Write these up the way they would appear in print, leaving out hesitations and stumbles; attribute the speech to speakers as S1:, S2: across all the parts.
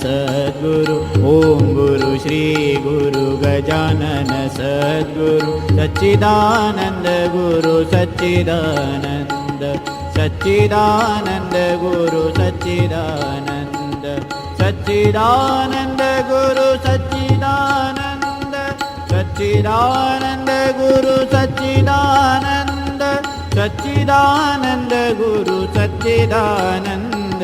S1: सद्गुरु ओम गुरु श्री गुरु गजानन सद्गुरु सच्चिदानंद गुरु सच्चिदानंद सच्चिदानंद गुरु सच्चिदानंद सच्चिदानंद गुरु सच्चिदानंद सच्चिदानंद गुरु सच्चिदानंद सच्चिदानंद गुरु सच्चिदानंद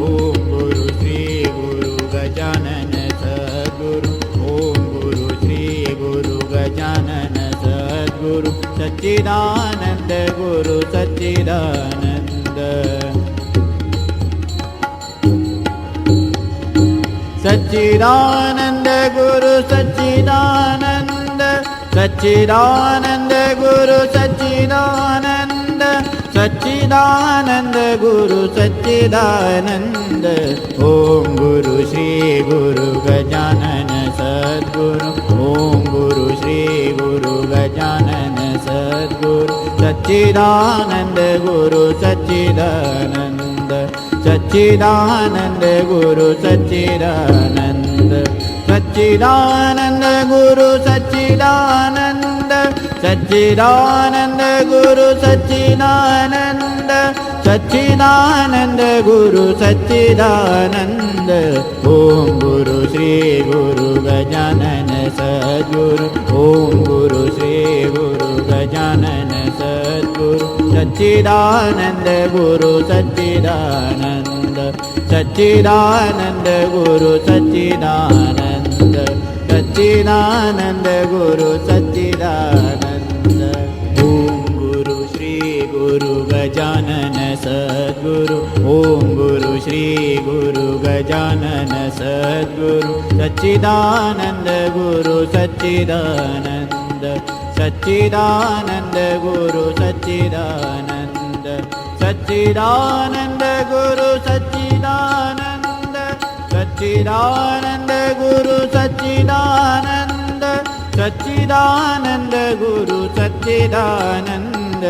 S1: ओम गुरु श्री गुरु गजानन सद्गुरु ओम गुरु श्री गुरु गजानन सद्गुरु सच्चिदानंद गुरु सच्चिदानंद सच्चिदानंद गुरु सच्चिदानंद सच्चिदानंद गुरु सच्चिदानंद सच्चिदानंद गुरु सच्चिदानंद ओम गुरु श्री गुरु गजानन सद्गुरु ओम गुरु श्री गुरु गजानन सद्गुरु सच्चिदानंद गुरु सच्चिदानंद सच्चिदानंद गुरु सच्चिदानंद सच्चिदानंद गुरु सच्चिदानंद सच्चिदानंद गुरु सच्चिदानंद सच्चिदानंद गुरु सच्चिदानंद ओम गुरु श्री गुरु गजानन सद्गुरु ओम गुरु श्री गुरु गजानन सद्गुरु सच्चिदानंद गुरु सच्चिदानंद सच्चिदानंद गुरु सच्चिदानंद सच्चिदानंद गुरु सच्चिदानंद ओम गुरु श्री गुरु गजानन सद्गुरु ओम गुरु श्री गुरु गजानन सद्गुरु सच्चिदानंद गुरु सच्चिदानंद सच्चिदानंद गुरु सच्चिदानंद सच्चिदानंद गुरु सच्चिदानंद सच्चिदानंद गुरु सच्चिदानंद सच्चिदानंद गुरु सच्चिदानंद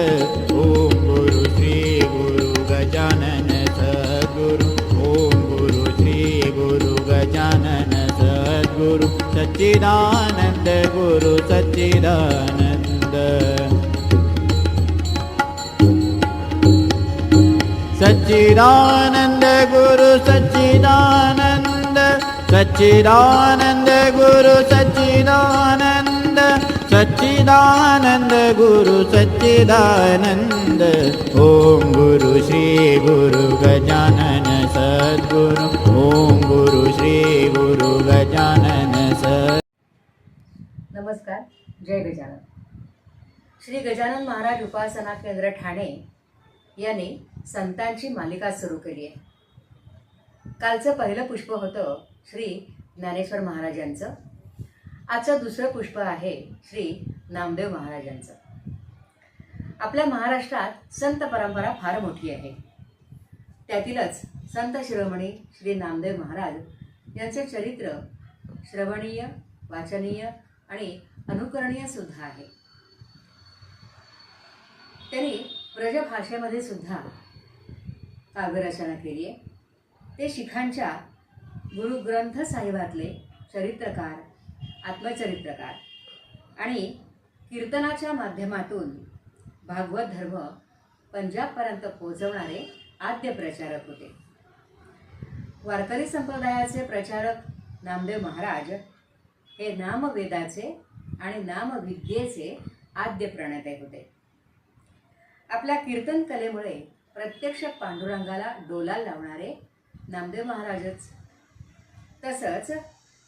S1: ओम गुरु श्री गुरु गजानन सद्गुरु ओम गुरु श्री गुरु गजानन सद्गुरु सच्चिदानंद गुरु सच्चिदानंद सच्चिदानंद गुरु सच्चिदानंद सच्चिदानंद गुरु सच्चिदानंद सच्चिदानंद गुरु सच्चिदानंद ओम गुरु श्री गुरु गजानन सद्गुरु ओम गुरु श्री गुरु गजानन सद्गुरु।
S2: नमस्कार, जय गजानन। श्री गजानन महाराज उपासना केंद्र ठाणे यांनी संतांची मालिका सुरू केली आहे। कालचं पहिलं पुष्प होतं श्री ज्ञानेश्वर महाराजांचं, आजचं दुसरं पुष्प आहे श्री नामदेव महाराजांचं। आपल्या महाराष्ट्रात संत परंपरा फार मोठी आहे, त्यातीलच संत शिरोमणी श्री नामदेव महाराज यांचे चरित्र श्रवणीय, वाचनीय आणि अनुकरणीय सुद्धा आहे। त्यांनी ब्रजभाषेमध्ये सुद्धा काव्यरचना केली आहे। ते शिखांच्या गुरुग्रंथ साहिबातले चरित्रकार, आत्मचरित्रकार आणि कीर्तनाच्या माध्यमातून भागवत धर्म पंजाबपर्यंत पोहोचवणारे आद्य प्रचारक होते। वारकरी संप्रदायाचे प्रचारक नामदेव महाराज हे नामवेदाचे आणि नामविद्येचे आद्य प्रणेते होते। आपल्या कीर्तन कलेमुळे प्रत्यक्ष पांडुरंगाला डोला लावणारे नामदेव महाराजच, तसंच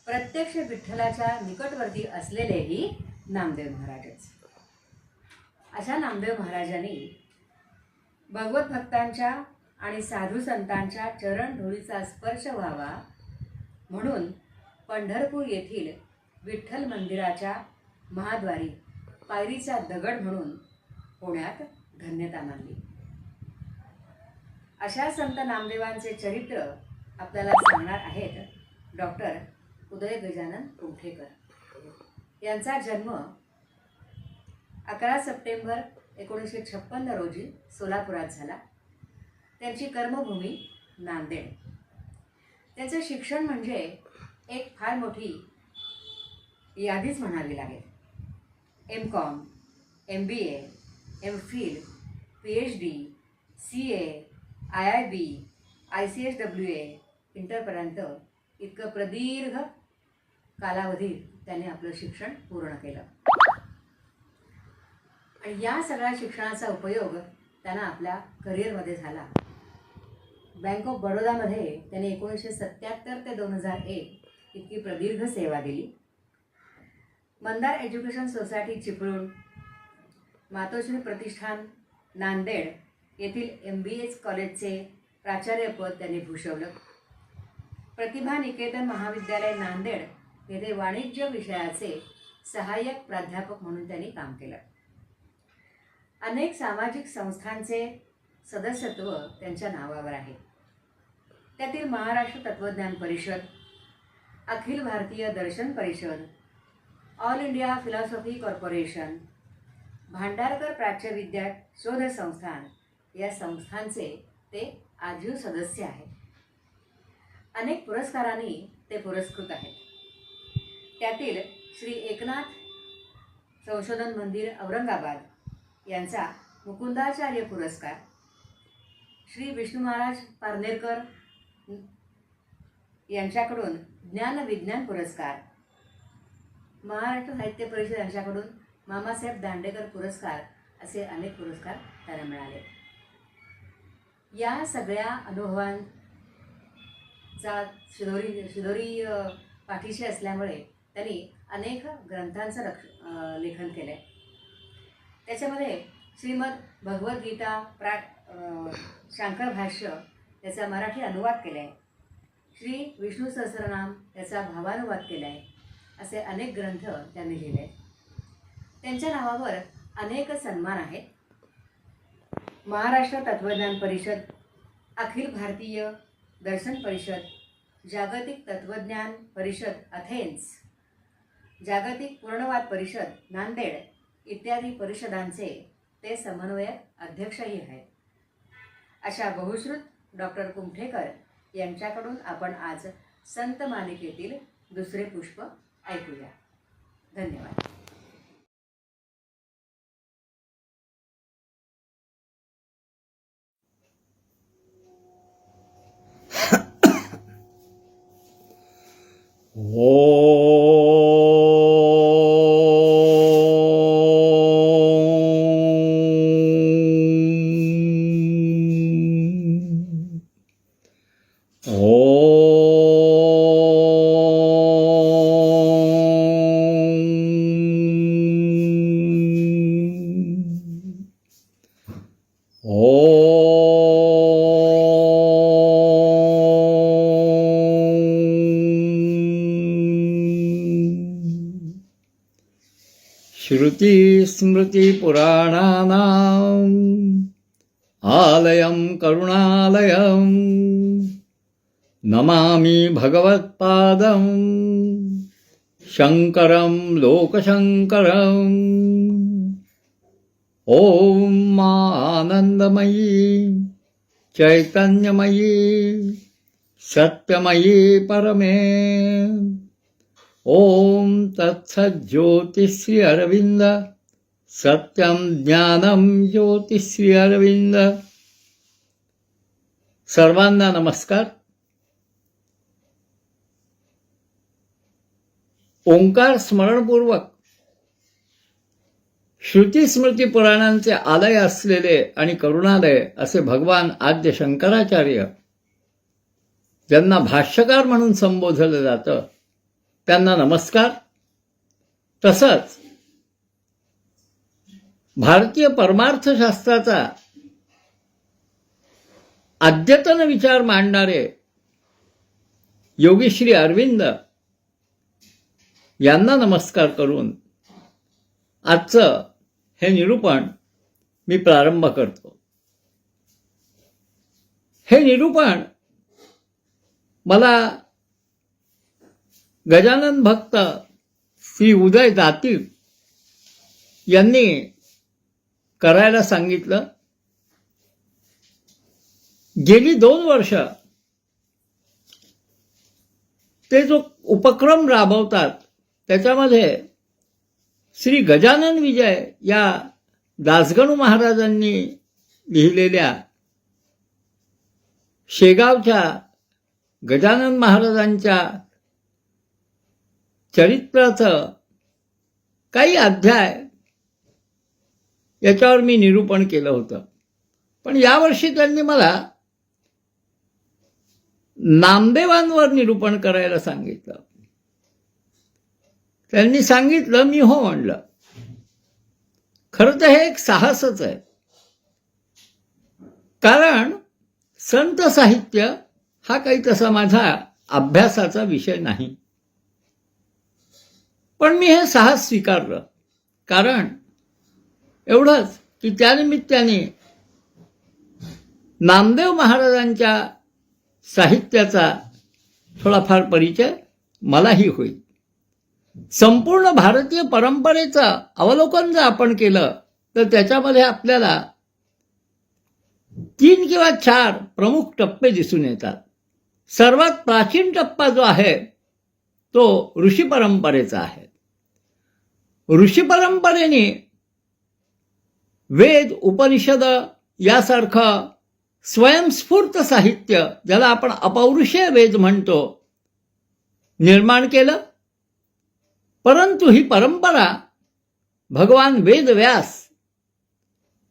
S2: प्रत्यक्ष विठ्ठलाच्या निकटवर्ती असलेलेही नामदेव महाराजच। अशा नामदेव महाराजांनी भगवत भक्तांच्या आणि साधू संतांच्या चरण धुळीचा स्पर्श व्हावा म्हणून पंढरपूर येथील विठ्ठल मंदिराच्या महाद्वारी पायरीचा दगड म्हणून पुण्यात धन्यता मानली। अशा संत नामदेवांचे चरित्र आपल्याला सांगणार आहेत डॉक्टर उदय गजानन कुमठेकर। यांचा जन्म 11 सप्टेंबर 1956 रोजी सोलापुरात झाला। त्यांची कर्मभूमी नांदेड। त्यांचं शिक्षण म्हणजे एक फार मोठी यादीच म्हणावी लागेल. MCOM, MBA, MPhil, PhD, CA, IIB, ICSWA इंटरपर्यंत इतकं प्रदीर्घ कालावधीत त्याने आपलं शिक्षण पूर्ण केलं. आणि या सगळ्या शिक्षणाचा उपयोग त्यांना आपल्या करिअरमध्ये झाला. बँक ऑफ बडोदामध्ये त्याने 1977 ते 2001 इतकी प्रदीर्घ सेवा दिली. मंदार एज्युकेशन सोसायटी चिपळूण, मातोश्री प्रतिष्ठान नांदेड येथील MBA कॉलेजचे प्राचार्यपद त्यांनी भूषवलं. प्रतिभा निकेतन महाविद्यालय नांदेड येथे वाणिज्य विषयाचे सहाय्यक प्राध्यापक म्हणून त्यांनी काम केलं. अनेक सामाजिक संस्थांचे सदस्यत्व त्यांच्या नावावर आहे. त्यातील महाराष्ट्र तत्वज्ञान परिषद, अखिल Bharatiya Darshan Parishad, all India philosophy corporation, Bhandarkar Prachyavidya Shodh Sansthan या संस्थांचे ते आजीव सदस्य आहेत. अनेक पुरस्कारांनी ते पुरस्कृत आहेत. त्यातील श्री एकनाथ संशोधन मंदिर औरंगाबाद यांचा मुकुंदाचार्य पुरस्कार, श्री विष्णू महाराज पारनेरकर यांच्याकडून ज्ञानविज्ञान पुरस्कार, महाराष्ट्र साहित्य परिषद यांच्याकडून मामासाहेब दांडेकर पुरस्कार असे अनेक पुरस्कार त्यांना मिळाले. या सगळ्या अनुभवांचा शिदोरी पाठीशी असल्यामुळे त्यांनी अनेक ग्रंथांचं लेखन केलं आहे. त्याच्यामध्ये श्रीमद भगवद्गीता शांकर भाष्य याचा मराठी अनुवाद केला आहे, श्री विष्णू सहस्रनाम याचा भावानुवाद केला आहे, असे अनेक ग्रंथ त्यांनी लिहिले आहेत. त्यांच्या नावावर अनेक सन्मान आहेत. महाराष्ट्र तत्वज्ञान परिषद, अखिल भारतीय दर्शन परिषद, जागतिक तत्वज्ञान परिषद अथेन्स, जागतिक पूर्णवाद परिषद नांदेड इत्यादी परिषदांचे ते समन्वयक अध्यक्षही आहेत. अशा बहुश्रुत डॉक्टर कुमठेकर यांच्याकडून आपण आज संत मालिकेतील दुसरे पुष्प ऐकूया. धन्यवाद.
S3: श्रुतिस्मृतिपुराणानाम् आलयं करुणालयं नमामि भगवत्पादं शङ्करं लोकशङ्करम्. ॐ आनन्दमयी चैतन्यमयी सत्यमयी परमे. ओम तत्सज्योतिश्री अरविंद सत्यम ज्ञानम ज्योतिश्री अरविंद. सर्वांना नमस्कार. ओंकार स्मरणपूर्वक श्रुती स्मृती पुराणांचे आलय असलेले आणि करुणालय असे भगवान आद्य शंकराचार्य ज्यांना भाष्यकार म्हणून संबोधलं जातं त्यांना नमस्कार. तसंच भारतीय परमार्थशास्त्राचा अद्यतन विचार मांडणारे योगी श्री अरविंद यांना नमस्कार करून आजचं हे निरूपण मी प्रारंभ करतो. हे निरूपण मला गजानन भक्त श्री उदय दातीर यांनी करायला सांगितलं. गेली 2 वर्ष ते जो उपक्रम राबवतात त्याच्यामध्ये श्री गजानन विजय या दासगणू महाराजांनी लिहिलेल्या शेगावच्या गजानन महाराजांच्या चरित्राचं काही अध्याय याच्यावर मी निरूपण केलं होतं. पण यावर्षी त्यांनी मला नामदेवांवर निरूपण करायला सांगितलं. त्यांनी सांगितलं, मी हो म्हणलं. खरं तर हे एक साहसच आहे, कारण संत साहित्य हा काही तसा माझा अभ्यासाचा विषय नाही. पण मी हे साहस स्वीकारलं, कारण एवढंच की त्यानिमित्ताने नामदेव महाराजांच्या साहित्याचा थोडाफार परिचय मलाही होईल. संपूर्ण भारतीय परंपरेचं अवलोकन जर आपण केलं तर त्याच्यामध्ये आपल्याला 3 किंवा 4 प्रमुख टप्पे दिसून येतात. सर्वात प्राचीन टप्पा जो आहे तो ऋषी परंपरेचा आहे. ऋषी परंपरेने वेद, उपनिषद यासारखं स्वयंस्फूर्त साहित्य, ज्याला आपण अपौरुषीय वेद म्हणतो, निर्माण केलं. परंतु ही परंपरा भगवान वेदव्यास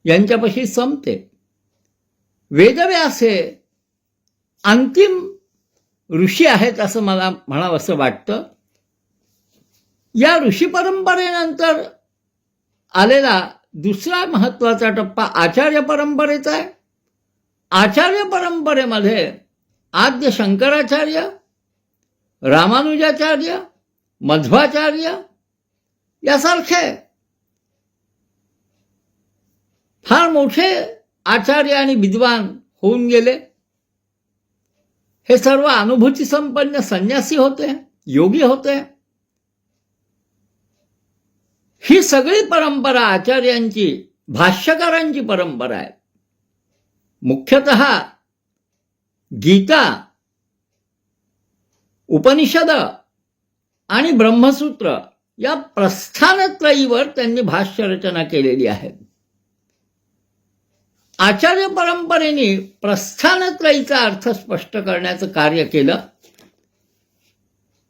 S3: यांच्यापाशी संपते. वेदव्यास हे अंतिम ऋषी आहेत असं मला म्हणावंसं वाटतं. या ऋषी परंपरेनंतर आलेला दुसरा महत्त्वाचा टप्पा आचार्य परंपरेचा आहे. आचार्य परंपरेमध्ये आद्य शंकराचार्य, रामानुजाचार्य, मध्वाचार्य यासारखे फार मोठे आचार्य आणि विद्वान होऊन गेले. हे सर्व अनुभूती संपन्न संन्यासी होते, योगी होते. ही सगळी परंपरा आचार्यांची, भाष्यकारांची परंपरा आहे. मुख्यतः गीता, उपनिषद आणि ब्रह्मसूत्र या प्रस्थानत्रयीवर त्यांनी भाष्य रचना केलेली आहे. आचार्य परंपरेने प्रस्थानत्रयीचा अर्थ स्पष्ट करण्याचं कार्य केलं.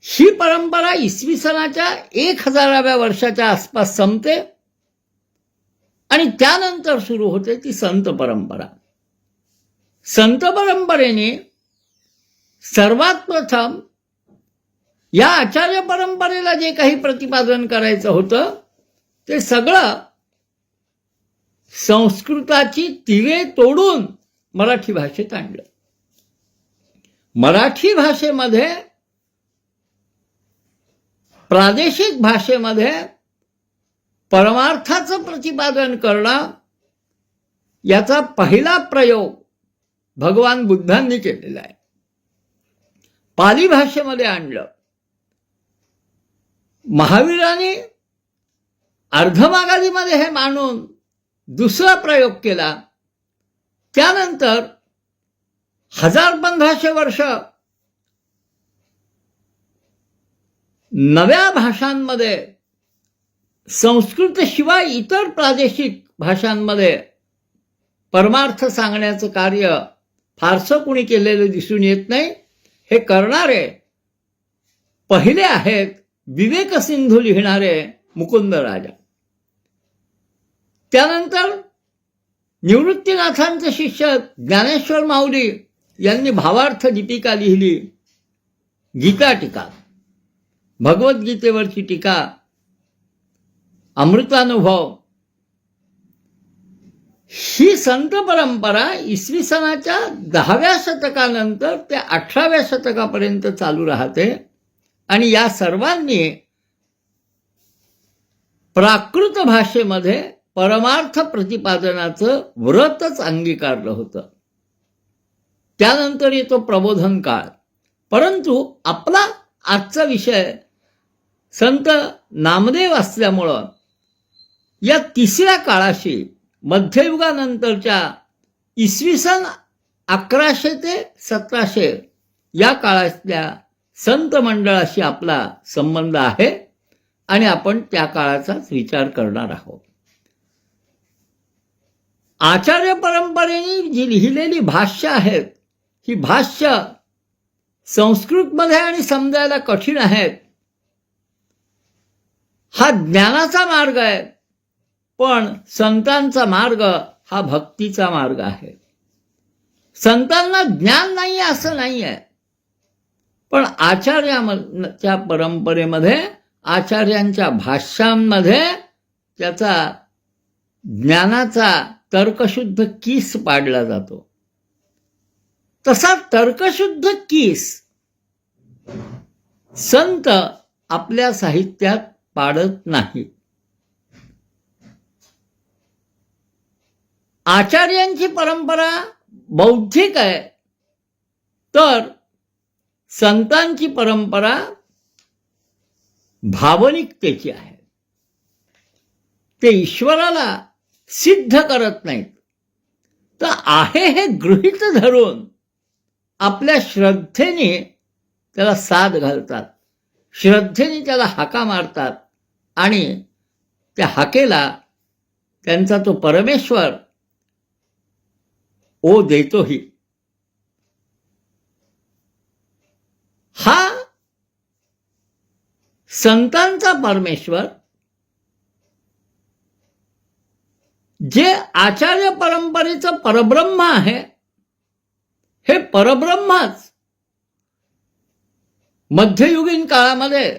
S3: ही परंपरा इसवी सनाच्या 1000व्या वर्षाच्या आसपास संपते आणि त्यानंतर सुरू होते ती संत परंपरा. संत परंपरेने सर्वात प्रथम या आचार्य परंपरेला जे काही प्रतिपादन करायचं होतं ते सगळं संस्कृताची तिरे तोडून मराठी भाषेत आणलं. मराठी भाषेमध्ये, प्रादेशिक भाषेमध्ये परमार्थाचं प्रतिपादन करणं याचा पहिला प्रयोग भगवान बुद्धांनी केलेला आहे. पाली भाषेमध्ये आणलं. महावीरांनी अर्धमागाधीमध्ये हे मानून दुसरा प्रयोग केला. त्यानंतर 1500 वर्ष नव्या भाषांमध्ये, संस्कृतशिवाय इतर प्रादेशिक भाषांमध्ये परमार्थ सांगण्याचं कार्य फारसं कुणी केलेलं दिसून येत नाही. हे करणारे पहिले आहेत विवेक सिंधू लिहिणारे मुकुंद राजा. त्यानंतर निवृत्तीनाथांचे शिष्य ज्ञानेश्वर माऊली यांनी भावार्थ दीपिका लिहिली. गीता टीका, भगवद्गीतेवरची टीका, अमृतानुभव. ही संत परंपरा इसवी सनाच्या 10व्या शतकानंतर ते 18व्या शतकापर्यंत चालू राहते आणि या सर्वांनी प्राकृत भाषेमध्ये परमार्थ प्रतिपादनाचं व्रतच अंगीकारलं होतं. त्यानंतर येतो प्रबोधन काळ. परंतु आपला आजचा विषय संत नामदेव असल्यामुळं या तिसऱ्या काळाशी, मध्ययुगानंतरच्या इसवी सन 1100 ते 1700 या काळातल्या संत मंडळाशी आपला संबंध आहे आणि आपण त्या काळाचाच विचार करणार आहोत. आचार्य परंपरेने जी लिहिलेली भाष्य आहेत, ही भाष्य संस्कृतमध्ये आणि समजायला कठीण आहेत. हा ज्ञानाचा मार्ग आहे, पण संतांचा मार्ग हा भक्तीचा मार्ग आहे. संतांना ज्ञान नाही आहे असं नाही आहे, पण आचार्याच्या परंपरेमध्ये, आचार्यांच्या भाष्यांमध्ये त्याचा ज्ञानाचा तर्कशुद्ध कीस पाडला जातो. तसा तर्कशुद्ध कीस संत आपल्या साहित्यात पाडत नाही. आचार्यांची परंपरा बौद्धिक आहे, तर संतांची परंपरा भावनिकतेची आहे. ते ईश्वराला सिद्ध करत नाहीत, तर आहे हे गृहीत धरून आपल्या श्रद्धेने त्याला साथ घालतात, श्रद्धेने त्याला हाका मारतात आणि त्या हाकेला त्यांचा तो परमेश्वर ओ देतोही. हा संतांचा परमेश्वर जे आचार्य परंपरेचं परब्रह्म आहे, हे परब्रह्मच मध्ययुगीन काळामध्ये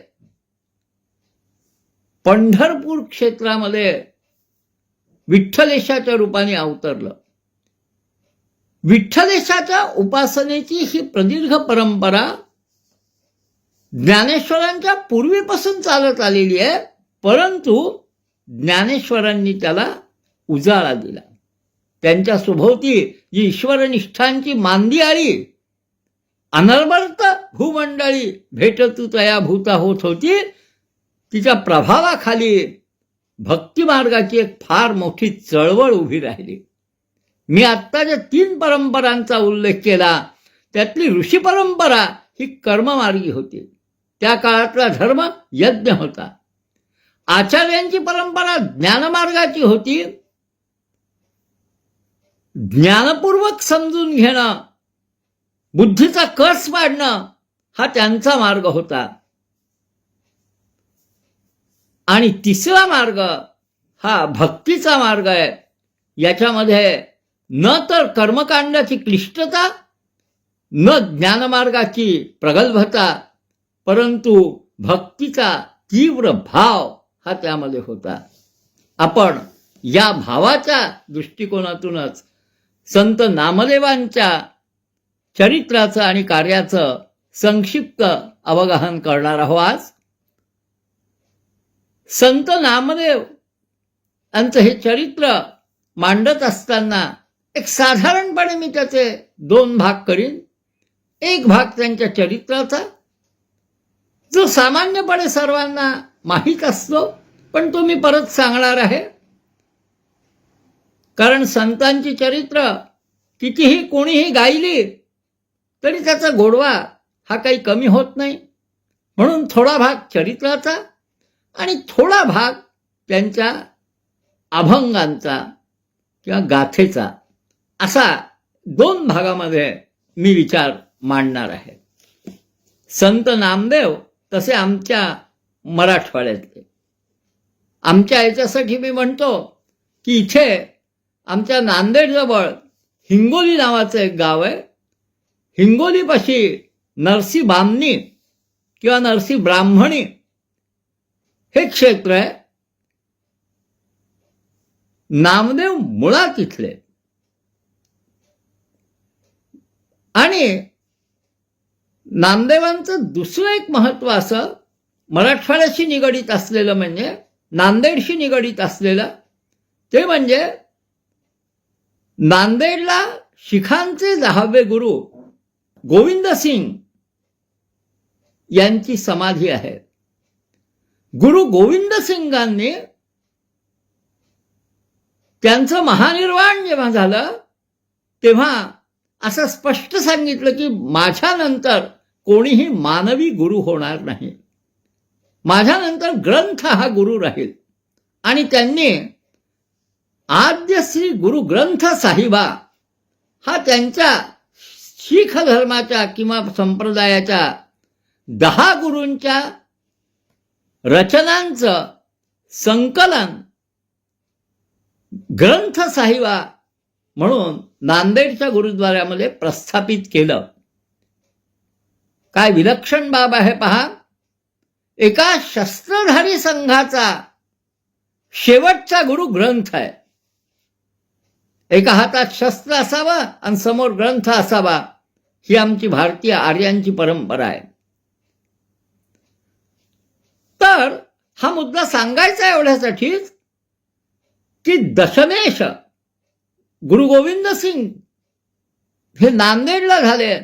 S3: पंढरपूर क्षेत्रामध्ये विठ्ठलेशाच्या रूपाने अवतरलं. विठ्ठलेशाच्या उपासनेची ही प्रदीर्घ परंपरा ज्ञानेश्वरांच्या पूर्वीपासून चालत आलेली आहे, परंतु ज्ञानेश्वरांनी त्याला उजाळा दिला. त्यांच्या सभोवती जी ईश्वरनिष्ठांची मांदी आली, अनर्वर्त भूमंडळी भेटतू तया भूता होत होती, तिच्या प्रभावाखाली भक्तिमार्गाची एक फार मोठी चळवळ उभी राहिली. मी आत्ता ज्या 3 परंपरांचा उल्लेख केला, त्यातली ऋषी परंपरा ही कर्ममार्गी होती. त्या काळातला धर्म यज्ञ होता. आचार्यांची परंपरा ज्ञानमार्गाची होती. ज्ञानपूर्वक समजून घेणं, बुद्धीचा कस पाडणं हा त्यांचा मार्ग होता. आणि तिसरा मार्ग हा भक्तीचा मार्ग आहे. याच्यामध्ये न तर कर्मकांडाची क्लिष्टता, न ज्ञानमार्गाची प्रगल्भता, परंतु भक्तीचा तीव्र भाव हा त्यामध्ये होता. आपण या भावाच्या दृष्टिकोनातूनच संत नामदेवांच्या चरित्राचं आणि कार्याचं संक्षिप्त अवगाहन करणार आहोत आज. संत नामदेव यांचं हे चरित्र मांडत असताना एक साधारणपणे मी त्याचे 2 भाग करीन. एक भाग त्यांच्या चरित्राचा, जो सामान्यपणे सर्वांना माहीत असतो, पण तो मी परत सांगणार आहे. कारण संतांची चरित्र कितीही कोणीही गायली तरी त्याचा गोडवा हा काही कमी होत नाही. म्हणून थोडा भाग चरित्राचा आणि थोडा भाग त्यांच्या अभंगांचा किंवा गाथेचा, असा 2 भागामध्ये मी विचार मांडणार आहे. संत नामदेव तसे आमच्या मराठवाड्यातले. आमच्या याच्यासाठी मी म्हणतो की इथे आमच्या नांदेडजवळ हिंगोली नावाचं एक गाव आहे. हिंगोलीपाशी नरसी बामणी किंवा नरसी ब्राह्मणी हे क्षेत्र आहे. नामदेव मुळात इथले. आणि नामदेवांचं दुसरं एक महत्व असं मराठवाड्याशी निगडीत असलेलं, म्हणजे नांदेडशी निगडीत असलेलं, ते म्हणजे नांदेडला शिखांचे 10वे गुरु गोविंद सिंग यांची समाधी आहे. गुरु गोविंद सिंगांनी त्यांचं महानिर्वाण जेव्हा झालं, तेव्हा असं स्पष्ट सांगितलं की माझ्यानंतर कोणीही मानवी गुरु होणार नाही. माझ्यानंतर ग्रंथ हा गुरु राहील. आणि त्यांनी आद्य श्री गुरु ग्रंथ साहिबा हा त्यांच्या शीख धर्माच्या किंवा संप्रदायाच्या 10 गुरूंच्या रचनांचं संकलन ग्रंथ साहिबा म्हणून नांदेडच्या गुरुद्वाऱ्यामध्ये प्रस्थापित केलं. काय विलक्षण बाब आहे पहा. एका शस्त्रधारी संघाचा शेवटचा गुरु ग्रंथ आहे. एका हातात शस्त्र असावं आणि समोर ग्रंथ असावा, ही आमची भारतीय आर्यांची परंपरा आहे. तर हा मुद्दा सांगायचा एवढ्यासाठीच की दशमेश गुरु गोविंद सिंग हे नांदेडला झाले,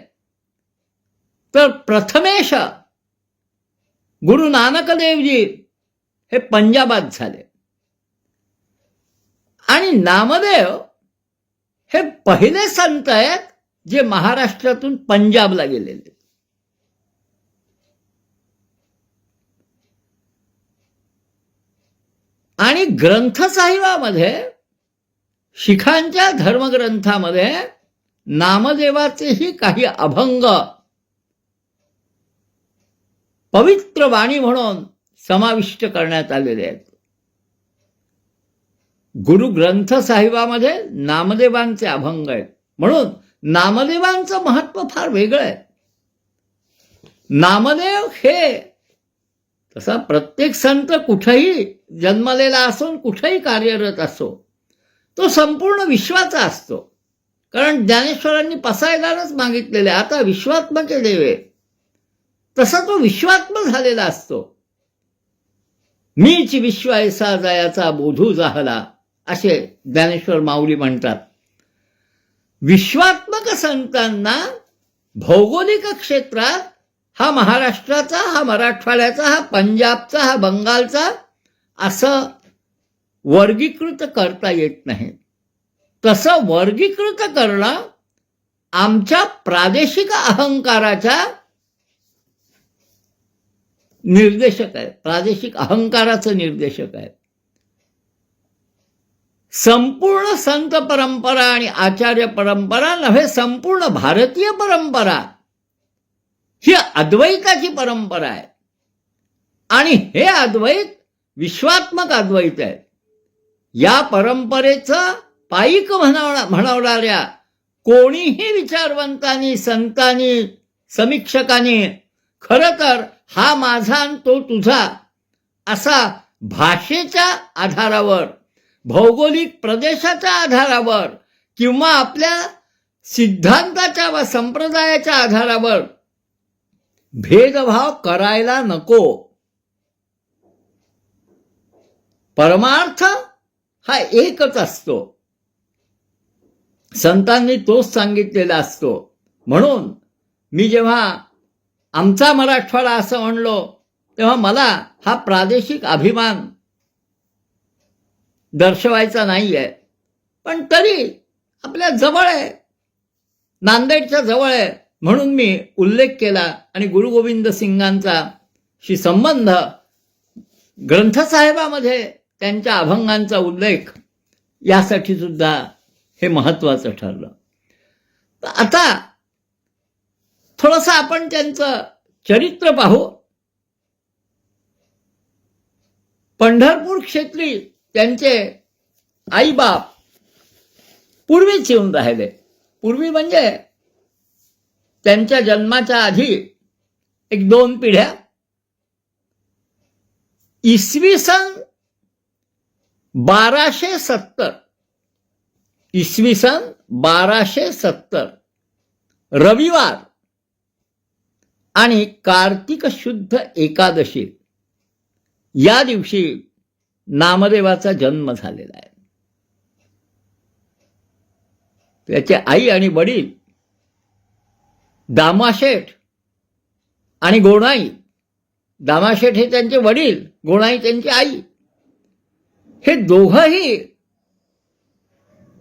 S3: तर प्रथमेश गुरु नानक देवजी हे पंजाबात झाले. आणि नामदेव हे पहिले संत आहेत जे महाराष्ट्रातून पंजाबला गेलेले. आणि ग्रंथसाहिबामध्ये शिखांच्या धर्मग्रंथामध्ये नामदेवाचेही काही अभंग पवित्र वाणी म्हणून समाविष्ट करण्यात आलेले आहेत. गुरु ग्रंथ साहिबामध्ये नामदेवांचे अभंग आहेत. म्हणून नामदेवांचं महत्व फार वेगळं आहे. नामदेव हे तसा प्रत्येक संत कुठेही जन्मलेला असो, कुठेही कार्यरत असो, तो संपूर्ण विश्वाचा असतो. कारण ज्ञानेश्वरांनी पसायदारच मागितलेले, आता विश्वात्मक देव आहे, तसा तो विश्वात्मक झालेला असतो. मीच विश्व ऐसा जायाचा बोधू जाहला, असे ज्ञानेश्वर माऊली म्हणतात. विश्वात्मक संतांना भौगोलिक क्षेत्रात हा महाराष्ट्राचा, हा मराठवाड्याचा, हा पंजाबचा, हा बंगालचा असं वर्गीकृत करता येत नाही. तसं वर्गीकृत करणं आमच्या प्रादेशिक अहंकाराच्या निर्देशक आहे, प्रादेशिक अहंकाराचं निर्देशक आहे. संपूर्ण संत परंपरा आणि आचार्य परंपरा नव्हे, संपूर्ण भारतीय परंपरा ही अद्वैताची परंपरा आहे. आणि हे अद्वैत विश्वात्मक अद्वैत आहे. या परंपरेचं पाईक म्हणवणाऱ्या कोणीही विचारवंतांनी, संतांनी, समीक्षकांनी खरं तर हा माझा आणि तो तुझा असा भाषेच्या आधारावर, भौगोलिक प्रदेशाच्या आधारावर किंवा आपल्या सिद्धांताच्या व संप्रदायाच्या आधारावर भेदभाव करायला नको. परमार्थ हा एकच असतो. संतांनी तोच सांगितलेला असतो. म्हणून मी जेव्हा आमचा मराठवाडा असं म्हणलो, तेव्हा मला हा प्रादेशिक अभिमान दर्शवायचा नाही आहे. पण तरी आपल्या जवळ आहे, नांदेडच्या जवळ आहे, म्हणून मी उल्लेख केला. आणि गुरु गोविंद सिंगांचा शी संबंध ग्रंथसाहेबामध्ये त्यांच्या अभंगांचा उल्लेख यासाठी सुद्धा हे महत्वाचं ठरलं. तर आता थोडंसं आपण त्यांचं चरित्र पाहू. पंढरपूर क्षेत्री त्यांचे आईबाप पूर्वीच येऊन राहिले. पूर्वी म्हणजे त्यांच्या जन्माच्या आधी 1-2 पिढ्या. इसवी सन 1270, इसवी सन 1270 रविवार आणि कार्तिक शुद्ध एकादशी या दिवशी नामदेवाचा जन्म झालेला आहे. त्याचे आई आणि वडील दामाशेठ आणि गोणाई, दामाशेठ हे त्यांचे वडील, गोणाई त्यांची आई, हे दोघंही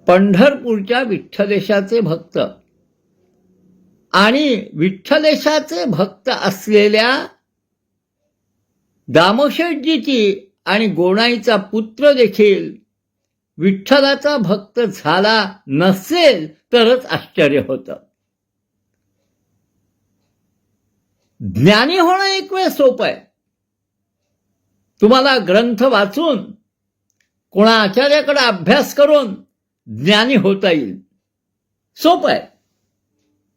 S3: पंढरपूरच्या विठ्ठलेशाचे भक्त. आणि विठ्ठलेशाचे भक्त असलेल्या दामोशेठजीची आणि गोणाईचा पुत्र देखील विठ्ठलाचा भक्त झाला नसेल तरच आश्चर्य होतं. ज्ञानी होणं एक वेळ सोपं आहे. तुम्हाला ग्रंथ वाचून कोणा आचार्याकडे अभ्यास करून ज्ञानी होता येईल, सोपं आहे.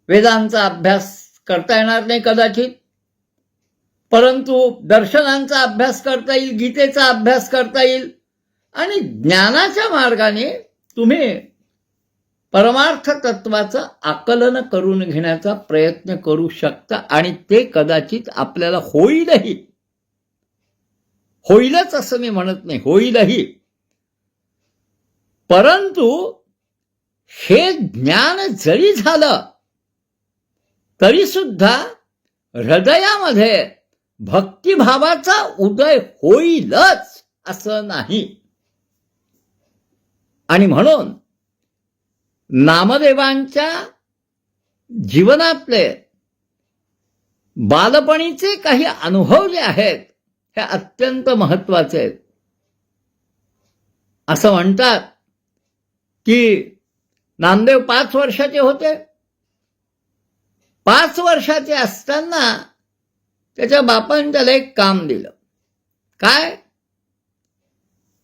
S3: वेदांचा अभ्यास करता येणार नाही कदाचित, परंतु दर्शनांचा अभ्यास करता येईल, गीतेचा अभ्यास करता येईल आणि ज्ञानाच्या मार्गाने तुम्ही परमार्थ तत्वाचं आकलन करून घेण्याचा प्रयत्न करू शकता आणि ते कदाचित आपल्याला होईलही. होईलच असं मी म्हणत नाही, होईलही. परंतु हे ज्ञान जरी झालं तरी सुद्धा हृदयामध्ये भक्तिभावाचा उदय होईलच असं नाही. आणि म्हणून नामदेवांच्या जीवनातले बालपणीचे काही अनुभव जे आहेत हे अत्यंत महत्वाचे आहेत. असं म्हणतात की नामदेव 5 वर्षाचे होते. 5 वर्षाचे असताना त्याच्या बापाने त्याला एक काम दिलं. काय?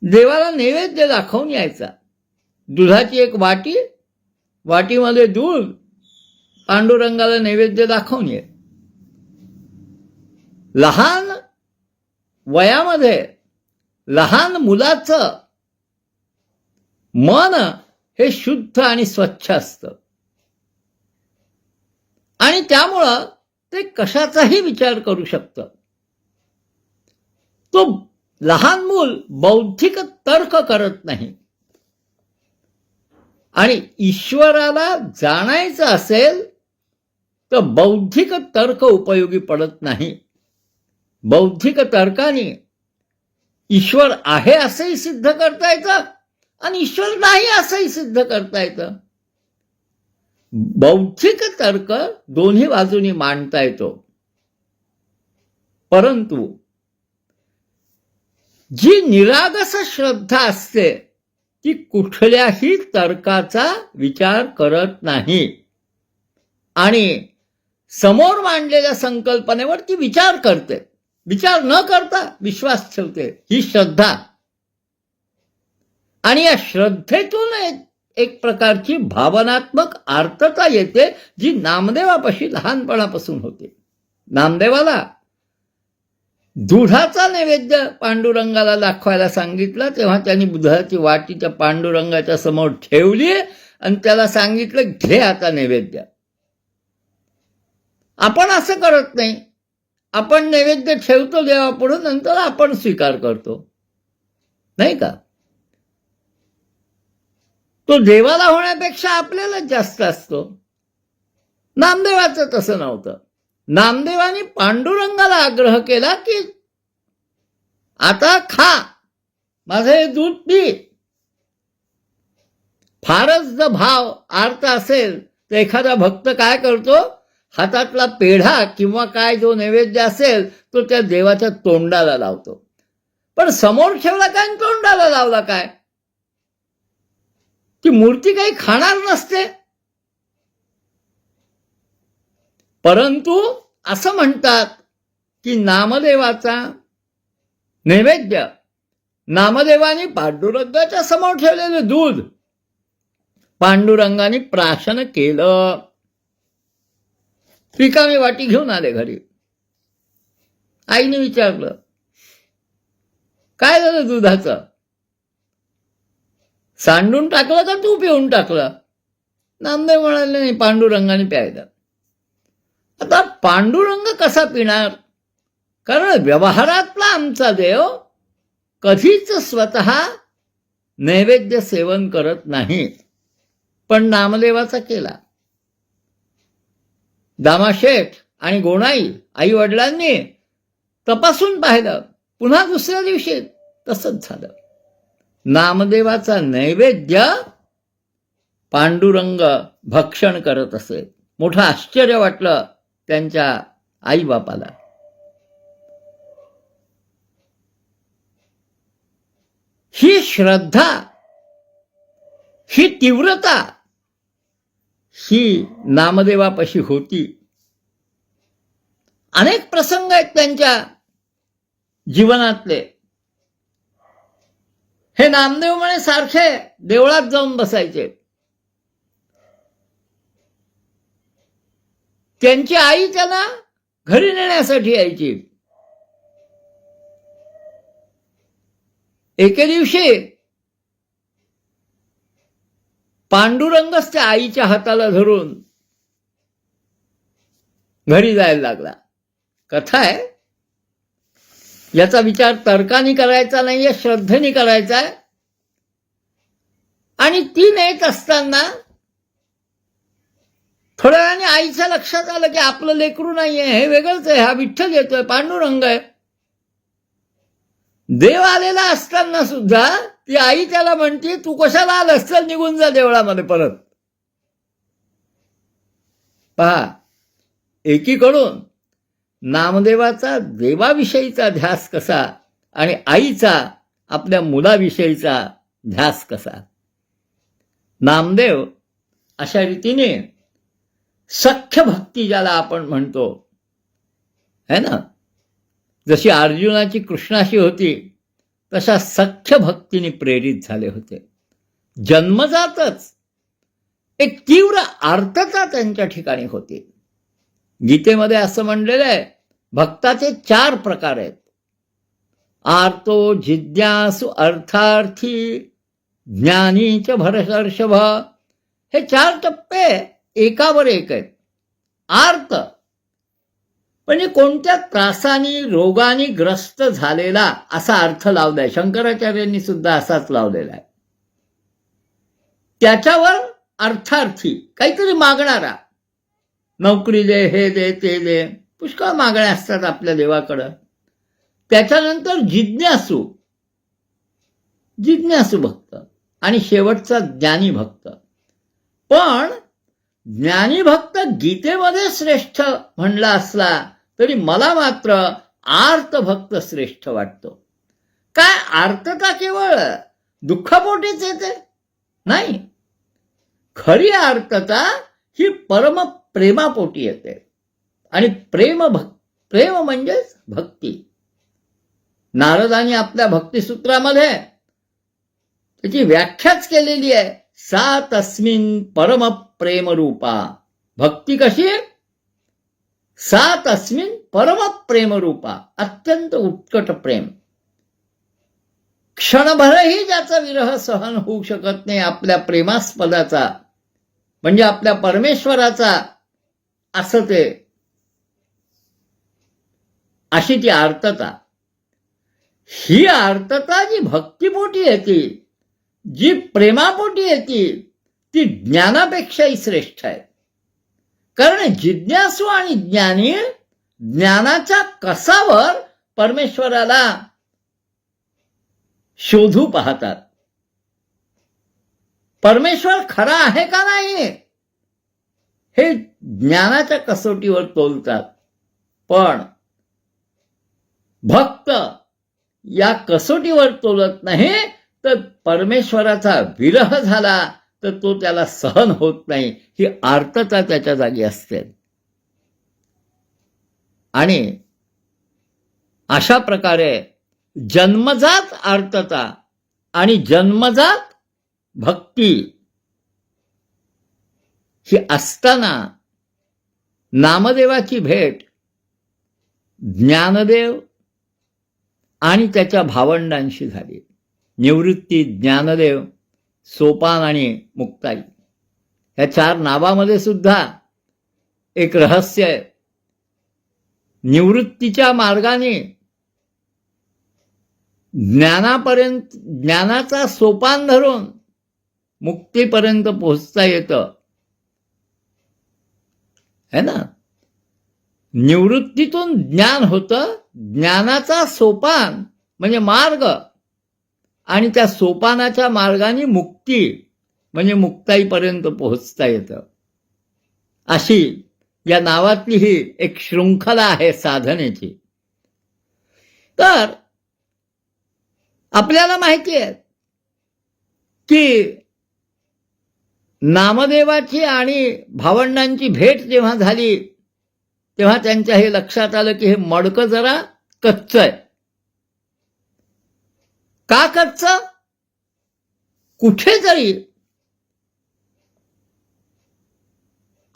S3: देवाला नैवेद्य दाखवून यायचा. दुधाची एक वाटी, वाटीमध्ये दूध, पांडुरंगाला नैवेद्य दाखवून ये. लहान वयामध्ये लहान मुलाचं मन हे शुद्ध आणि स्वच्छ असतं आणि त्यामुळं ते कशाचाही विचार करू शकतं. तो लहान मूल बौद्धिक तर्क करत नाही आणि ईश्वराला जाणायचं असेल तर बौद्धिक तर्क उपयोगी पडत नाही. बौद्धिक तर्काने ईश्वर आहे असंही सिद्ध करता येतं आणि ईश्वर नाही असंही सिद्ध करता येतं. बौद्धिक तर्क दोन्ही बाजूनी मांडता येतो, परंतु जी निरागस श्रद्धा असते ती कुठल्याही तर्काचा विचार करत नाही आणि समोर मांडलेल्या संकल्पनेवर ती विचार करते. विचार न करता विश्वास ठेवते. ही श्रद्धा. आणि या श्रद्धेतून एक प्रकारची भावनात्मक आर्तता येते जी नामदेवापाशी लहानपणापासून होते. नामदेवाला दुधाचा नैवेद्य पांडुरंगाला दाखवायला सांगितलं तेव्हा त्यांनी दुधाची वाटी त्या पांडुरंगाच्या समोर ठेवली आणि त्याला सांगितलं, घे आता नैवेद्य. आपण असं करत नाही. आपण नैवेद्य ठेवतो देवापुढे, नंतर आपण स्वीकार करतो, नाही का? तो देवाला होण्यापेक्षा आपल्याला जास्त असतो. नामदेवाचं तसं नव्हतं. नामदेवाने पांडुरंगाला आग्रह केला की आता खा, माझं हे दूध पी. फारच जर भाव आर्त असेल तर एखादा भक्त काय करतो, हातातला पेढा किंवा काय जो नैवेद्य असेल तो त्या देवाच्या तोंडाला लावतो. पण समोर ठेवला काय, तोंडाला लावला काय? ती मूर्ती काही खाणार नसते. परंतु असं म्हणतात की नामदेवाचा नैवेद्य, नामदेवाने पांडुरंगाच्या समोर ठेवलेलं दूध पांडुरंगाने प्राशन केलं. रिकामी वाटी घेऊन आले घरी. आईने विचारलं, काय झालं दुधाचं? सांडून टाकलं का तू पिऊन टाकलं? नामदेव म्हणाले, नाही, पांडुरंगाने प्यायला. आता पांडुरंग कसा पिणार? कारण व्यवहारातला आमचा देव कधीच स्वतः नैवेद्य सेवन करत नाही, पण नामदेवाचा केला. दामाशेठ आणि गोणाई आई वडिलांनी तपासून पाहिलं. पुन्हा दुसऱ्या दिवशी तसंच झालं. नामदेवाचा नैवेद्य पांडुरंग भक्षण करत असे. मोठं आश्चर्य वाटलं त्यांच्या आईबापाला. ही श्रद्धा, ही तीव्रता ही नामदेवापाशी होती. अनेक प्रसंग आहेत त्यांच्या जीवनातले. हे नामदेव म्हणे सारखे देवळात जाऊन बसायचे. त्यांची आई त्यांना घरी नेण्यासाठी यायची. एके दिवशी पांडुरंगच त्या आईच्या हाताला धरून घरी जायला लागला. कथा आहे, याचा विचार तर्काने करायचा नाहीये, श्रद्धेने करायचा आहे. आणि ती नेत असताना थोड्या वेळाने आईच्या लक्षात आलं की आपलं लेकरू नाहीये, हे वेगळंच आहे, हा विठ्ठल येतोय, पांडुरंग आहे. देव आलेला असताना सुद्धा ती आई त्याला म्हणते, तू कशाला आलास, चल निघून जा देवळामध्ये परत. पहा, एकीकडून नामदेवाचा देवाविषयीचा ध्यास कसा आणि आईचा आपल्या मुलाविषयीचा ध्यास कसा. नामदेव अशा रीतीने सख्य भक्ती ज्याला आपण म्हणतो है ना, जशी अर्जुनाची कृष्णाशी होती तशा सख्य भक्तीने प्रेरित झाले होते. जन्मजातच एक तीव्र आर्तता त्यांच्या ठिकाणी होती. गीतेमध्ये असं म्हणलेलं आहे, भक्ताचे 4 प्रकार आहेत. आर्तो, जिज्ञासु, अर्थार्थी, ज्ञानी च भरतर्षभ. हे 4 टप्पे एकावर एक आहेत. आर्त म्हणजे कोणत्या त्रासानी रोगानी ग्रस्त झालेला असा अर्थ लावलाय. शंकराचार्यांनी सुद्धा असाच लावलेला आहे. त्याच्यावर अर्थार्थी, काहीतरी मागणारा, नोकरी दे, हे दे, ते दे, पुष्कळ मागण्या असतात आपल्या देवाकडं. त्याच्यानंतर जिज्ञासू, जिज्ञासू भक्त, आणि शेवटचा ज्ञानी भक्त. पण ज्ञानी भक्त गीतेमध्ये श्रेष्ठ म्हणला असला तरी मला मात्र आर्त भक्त श्रेष्ठ वाटतो. काय आर्तता केवळ दुःखापोटीच येते? नाही, खरी आर्तता ही परम प्रेमापोटी येते. आणि प्रेम म्हणजेच भक्ती. नारदांनी आपल्या भक्तिसूत्रामध्ये त्याची व्याख्याच केलेली आहे, सा तस्मिन् परम प्रेम रूपा. भक्ती कशी? सा तस्मिन् परम प्रेम रूपा, अत्यंत उत्कट प्रेम. क्षणभरही ज्याचा विरह सहन होऊ शकत नाही आपल्या प्रेमास्पदाचा, म्हणजे आपल्या परमेश्वराचा, असं ते, अशी ती आर्तता. ही आर्तता जी भक्तीपोटी येते, जी प्रेमापोटी येते, ती ज्ञानापेक्षाही श्रेष्ठ आहे. कारण जिज्ञासू आणि ज्ञानी ज्ञानाच्या कसावर परमेश्वराला शोधू पाहतात. परमेश्वर खरा आहे का नाही हे ज्ञानाच्या कसोटीवर तोलतात. पण भक्त या कसोटीवर तोलत नाही, तर परमेश्वराचा विरह झाला तर तो त्याला सहन होत नाही, ही आर्तता त्याच्या जागी असते. आणि अशा प्रकारे जन्मजात आर्तता आणि जन्मजात भक्ती ही असताना नामदेवाची भेट ज्ञानदेव आणि त्याच्या भावंडांशी झाली. निवृत्ती, ज्ञानदेव, सोपान आणि मुक्ताई, ह्या 4 नावामध्ये सुद्धा एक रहस्य आहे. निवृत्तीच्या मार्गाने ज्ञानापर्यंत, ज्ञानाचा सोपान धरून मुक्तीपर्यंत पोहोचता येतं है ना. निवृत्तीतून ज्ञान होतं, ज्ञानाचा सोपान म्हणजे मार्ग, आणि त्या सोपानाच्या मार्गाने मुक्ती म्हणजे मुक्ताईपर्यंत पोहोचता येतं. अशी या नावातली ही एक शृंखला आहे साधनेची. तर आपल्याला माहिती आहे की नामदेवाची आणि भावंडांची भेट जेव्हा झाली तेव्हा त्यांच्या हे लक्षात आलं की हे मडकं जरा कच्चं आहे. का कच्चं? कुठेतरी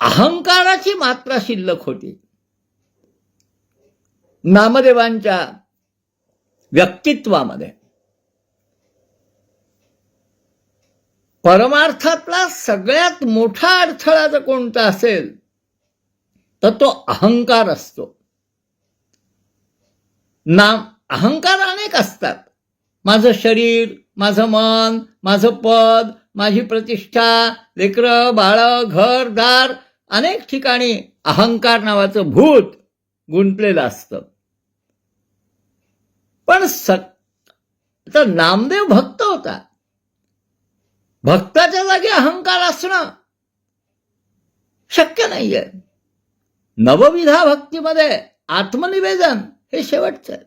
S3: अहंकाराची मात्रा शिल्लक होती नामदेवांच्या व्यक्तित्वामध्ये. परमार्थातला सगळ्यात मोठा अडथळा जर कोणता असेल तर तो अहंकार असतो. अहंकार अनेक असतात. माझं शरीर, माझं मन, माझं पद, माझी प्रतिष्ठा, लेकरं बाळं, घरदार, अनेक ठिकाणी अहंकार नावाचं भूत गुंतलेलं असतं. पण तर नामदेव भक्त होता. भक्ताच्या जागी अहंकार असणं शक्य नाहीये. नवविधा भक्तीमध्ये आत्मनिवेदन हे शेवटचं आहे.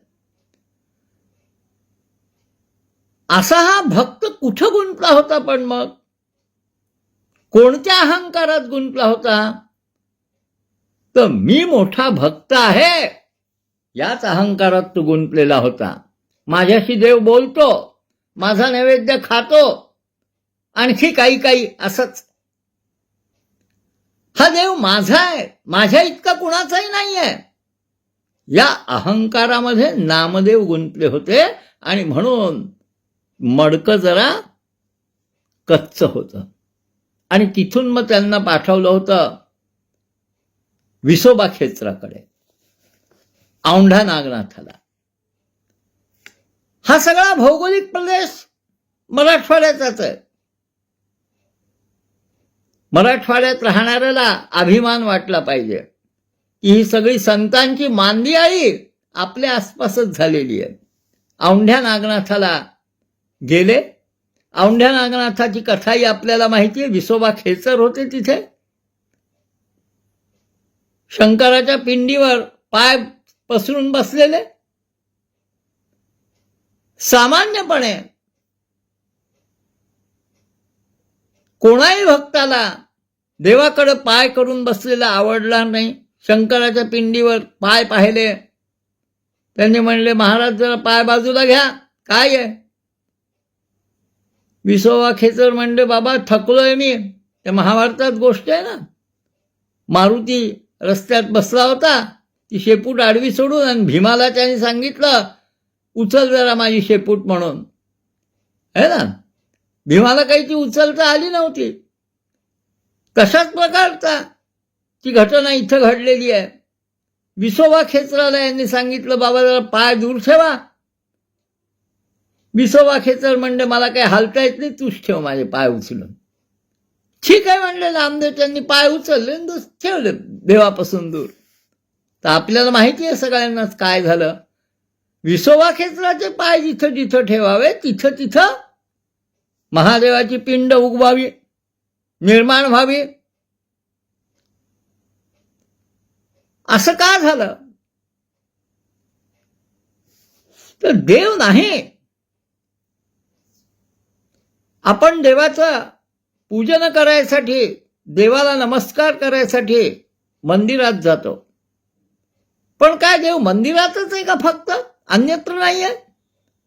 S3: असा हा भक्त कुठं गुंतला होता? पण मग कोणत्या अहंकारात गुंतला होता? तर मी मोठा भक्त आहे याच अहंकारात तो गुंतलेला होता. माझ्याशी देव बोलतो, माझा नैवेद्य खातो, आणखी काही काही असंच. हा देव माझा आहे, माझ्या इतका कुणाचाही नाही आहे. या अहंकारामध्ये नामदेव गुंतले होते आणि म्हणून मडकं जरा कच्चं होतं. आणि तिथून मग त्यांना पाठवलं होतं विसोबा क्षेत्राकडे, औंढा नागनाथाला. हा सगळा भौगोलिक प्रदेश मराठवाड्याचाच आहे. मराठवाड्यात राहणाऱ्याला अभिमान वाटला पाहिजे की ही सगळी संतांची मांदियाळी आपल्या आसपासच झालेली आहे. औंढ्या नागनाथाला गेले. औंढ्या नागनाथाची कथाही आपल्याला माहिती आहे. विसोबा खेचर होते तिथे. शंकराच्या पिंडीवर पाय पसरून बसलेले. सामान्यपणे कोणाही भक्ताला देवाकडे पाय करून बसलेला आवडला नाही. शंकराच्या पिंडीवर पाय पाहिले. त्यांनी म्हणले, महाराज जरा पाय बाजूला घ्या, काय आहे? विसोबा खेचर म्हणले, बाबा थकलोय मी. त्या महाभारतात गोष्ट आहे ना, मारुती रस्त्यात बसला होता, ती शेपूट आडवी सोडून, आणि भीमाला त्याने सांगितलं उचल जरा माझी शेपूट म्हणून, है ना. भीमाला काही ती उचलता आली नव्हती. तशाच प्रकारचा ती घटना इथं घडलेली आहे. विसोबा खेचराला यांनी सांगितलं, बाबा जरा पाय दूर ठेवा. विसोबा खेचर म्हणले, मला काही हालता येत नाही, तूच ठेव माझे पाय उचलून. ठीक आहे म्हणले नामदेव. त्यांनी पाय उचलले आणि ठेवले देवापासून दूर. तर आपल्याला माहिती आहे सगळ्यांनाच काय झालं. विसोबा खेचराचे पाय जिथं जिथं ठेवावे तिथं तिथं महादेवाची पिंड उगवावी, निर्माण व्हावी. असं का झालं? तर देव नाही. आपण देवाचं पूजन करायसाठी, देवाला नमस्कार करायसाठी मंदिरात जातो. पण काय देव मंदिरातच आहे का फक्त? अन्यत्र नाहीये?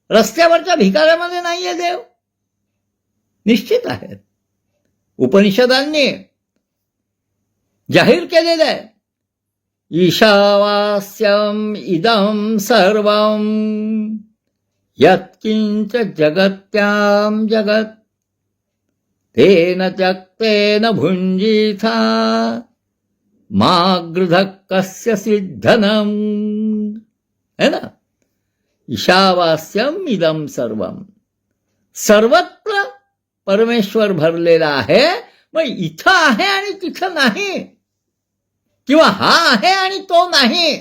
S3: रस्त्यावरच्या भिकाऱ्यामध्ये नाहीये देव? निश्चित आहे. उपनिषदांनी जाहीर केलेलं आहे, ईशावास्यम इदं सर्वं यत्किंच जगत्यां जगत् तेन त्यक्तेन भुञ्जीथा मा गृधः कस्य सिद्धनम्. है ना. ईशावास्यम इदं सर्वं. सर्वत्र परमेश्वर भरलेला आहे. मग इथं आहे आणि तिथं नाही, किंवा हा आहे आणि तो नाही,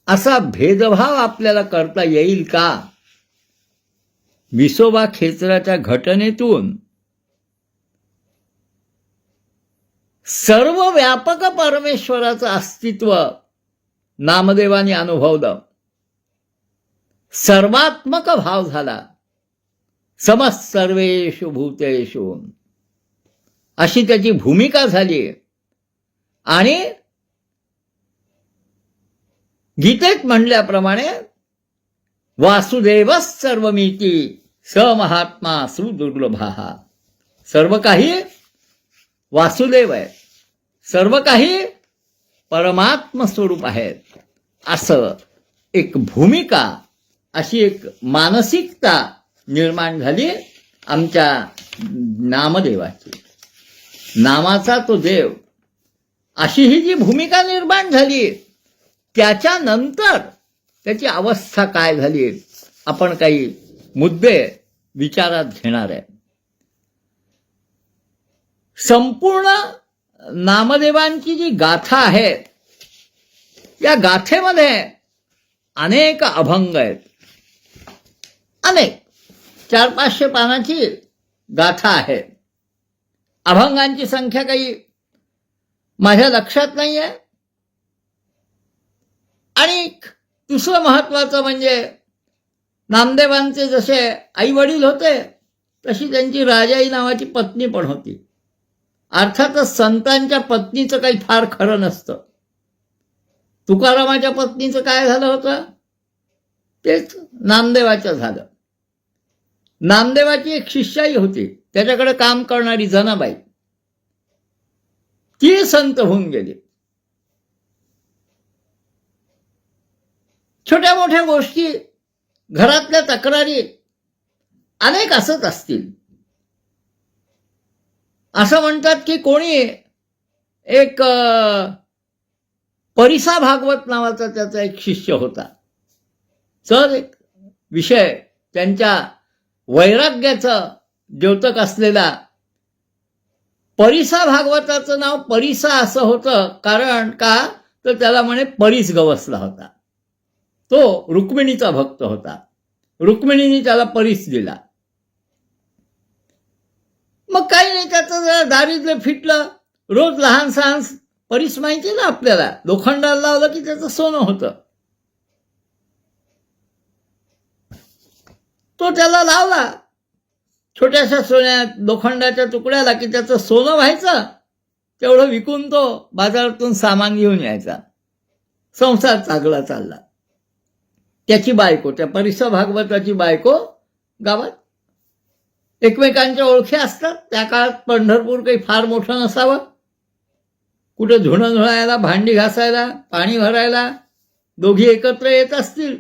S3: असा भेदभाव आपल्याला करता येईल का? विसोबा खेचराच्या घटनेतून सर्व व्यापक परमेश्वराचं अस्तित्व नामदेवाने अनुभवलं. सर्वात्मक भाव झाला. समस्त सर्वेषु भूतेषु अशी त्याची भूमिका झाली. आणि गीतेत म्हणल्याप्रमाणे वासुदेवः सर्वमिति स महात्मा सुदुर्लभः. सर्व काही वासुदेव आहे, सर्व काही परमात्म स्वरूप आहेत, असं एक भूमिका, अशी एक मानसिकता निर्माण झाली आमच्या नामदेवाची. नामाचा तो देव, अशी ही जी भूमिका निर्माण झाली, त्याच्यानंतर त्याची अवस्था काय झाली, आपण काही मुद्दे विचारात घेणार आहे. संपूर्ण नामदेवांची जी गाथा आहे, या गाथेमध्ये अनेक अभंग आहेत. अनेक 400-500 पानाची गाथा आहे. अभंगांची संख्या काही माझ्या लक्षात नाही आहे. आणि दुसरं महत्वाचं म्हणजे नामदेवांचे जसे आई वडील होते, तशी त्यांची राजाई नावाची पत्नी पण होती. अर्थातच संतांच्या पत्नीचं काही फार खरं नसतं. तुकारामाच्या पत्नीचं काय झालं होतं, तेच नामदेवाचं झालं. नामदेवाची एक शिष्याई होती, त्याच्याकडे काम करणारी जनाबाई, ती संत होऊन गेली. छोट्या मोठ्या गोष्टी, घरातल्या तक्रारी अनेक असत असतील. असं म्हणतात की कोणी एक परिसा भागवत नावाचा त्याचा एक शिष्य होता. तर एक विषय त्यांच्या वैराग्याचं द्योतक असलेला, परिसा भागवताचं नाव परिसा असं होतं कारण का, तर त्याला म्हणे परीस गवसला होता. तो रुक्मिणीचा भक्त होता. रुक्मिणीने त्याला परीस दिला. मग काही नाही, त्याचं जरा दारिद्र्य फिटलं. रोज लहान सहान परीस माहिती ना आपल्याला, लोखंडाला लावलं की त्याचं सोनं होतं. तो त्याला लावला छोट्याशा सोन्यात लोखंडाच्या तुकड्याला, की त्याचं सोनं व्हायचं. तेवढं विकून तो बाजारातून सामान घेऊन यायचा. संसार चांगला चालला. त्याची बायको, त्या परिसा भागवताची बायको, गावात एकमेकांच्या ओळखी असतात. त्या काळात पंढरपूर काही फार मोठं नसावं. कुठे धुणं धुवायला, भांडी घासायला, पाणी भरायला दोघी एकत्र येत असतील.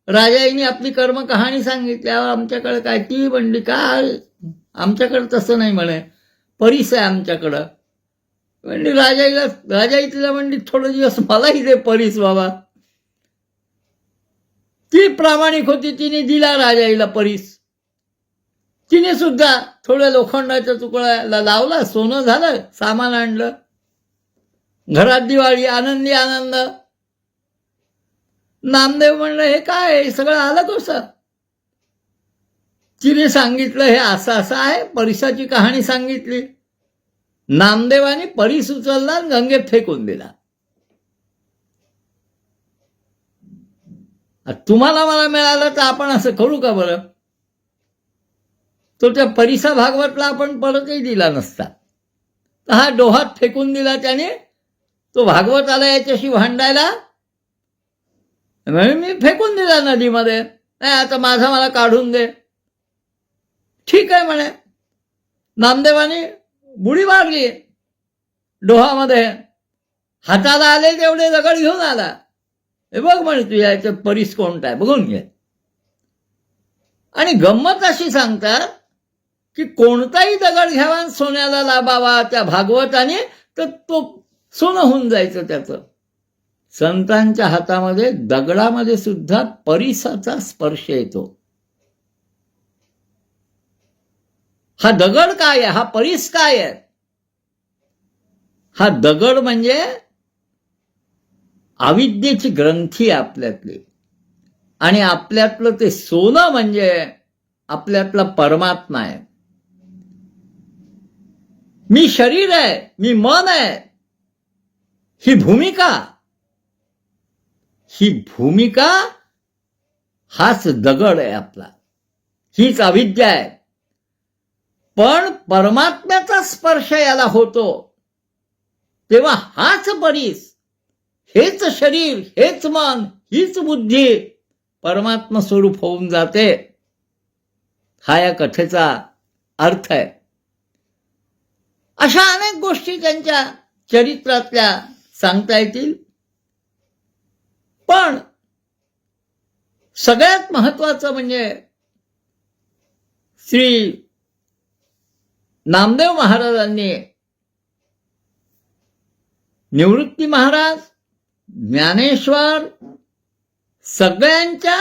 S3: राजाईने आपली कर्म कहाणी सांगितली. आमच्याकडे काय, ती म्हणली काय, आमच्याकडे तसं नाही म्हणे, परीस आहे आमच्याकडं. म्हणली राजाई तिला म्हणली थोडे दिवस मलाही दे परीस बाबा. ती प्रामाणिक होती, तिने दिला राजाईला परीस. तिने सुद्धा थोड्या लोखंडाच्या तुकड्याला लावला, सोनं झालं, सामान आणलं. घरात दिवाळी, आनंदी आनंद. नामदेव म्हणलं हे काय, हे सगळं आलं कसं. तिने सांगितलं हे असं असं आहे, परिसाची कहाणी सांगितली. नामदेवाने परीस उचलला आणि गंगेत फेकून दिला. तुम्हाला मला मिळालं तर आपण असं करू का बरं. तो त्या परिसा भागवतला आपण परतही दिला नसता. तर हा डोहात फेकून दिला त्याने. तो भागवत आला याच्याशी भांडायला, मी फेकून दिला नदीमध्ये. नाही आता माझा मला काढून दे. ठीक आहे म्हणे. नामदेवाने बुडी मारली डोहामध्ये. हाताला आले तेवढे दगड घेऊन आला. हे बघ म्हणे तू याचं परीस कोणता आहे बघून घे. आणि गंमत अशी सांगतात की कोणताही दगड घ्यावा सोन्याला लाभावा त्या भागवताने, तर तो सोनं होऊन जायचं त्याचं. संतांच्या हातामध्ये दगडामध्ये सुद्धा परिसाचा स्पर्श येतो. हा दगड काय आहे, हा परीस काय आहे. हा दगड म्हणजे अविद्येची ग्रंथी आहे आपल्यातली. आणि आपल्यातलं ते सोनं म्हणजे आपल्यातला परमात्मा आहे. मी शरीर आहे, मी मन आहे, ही भूमिका हाच दगड आहे आपला, हीच अविद्या आहे. पण परमात्म्याचा स्पर्श याला होतो तेव्हा हाच परीस, हेच शरीर, हेच मन, हीच बुद्धी परमात्मा स्वरूप होऊन जाते. हा या कथेचा अर्थ आहे. अशा अनेक गोष्टी त्यांच्या चरित्रातल्या सांगता येतील. पण सगळ्यात महत्वाचं म्हणजे श्री नामदेव महाराजांनी निवृत्ती महाराज, ज्ञानेश्वर सगळ्यांच्या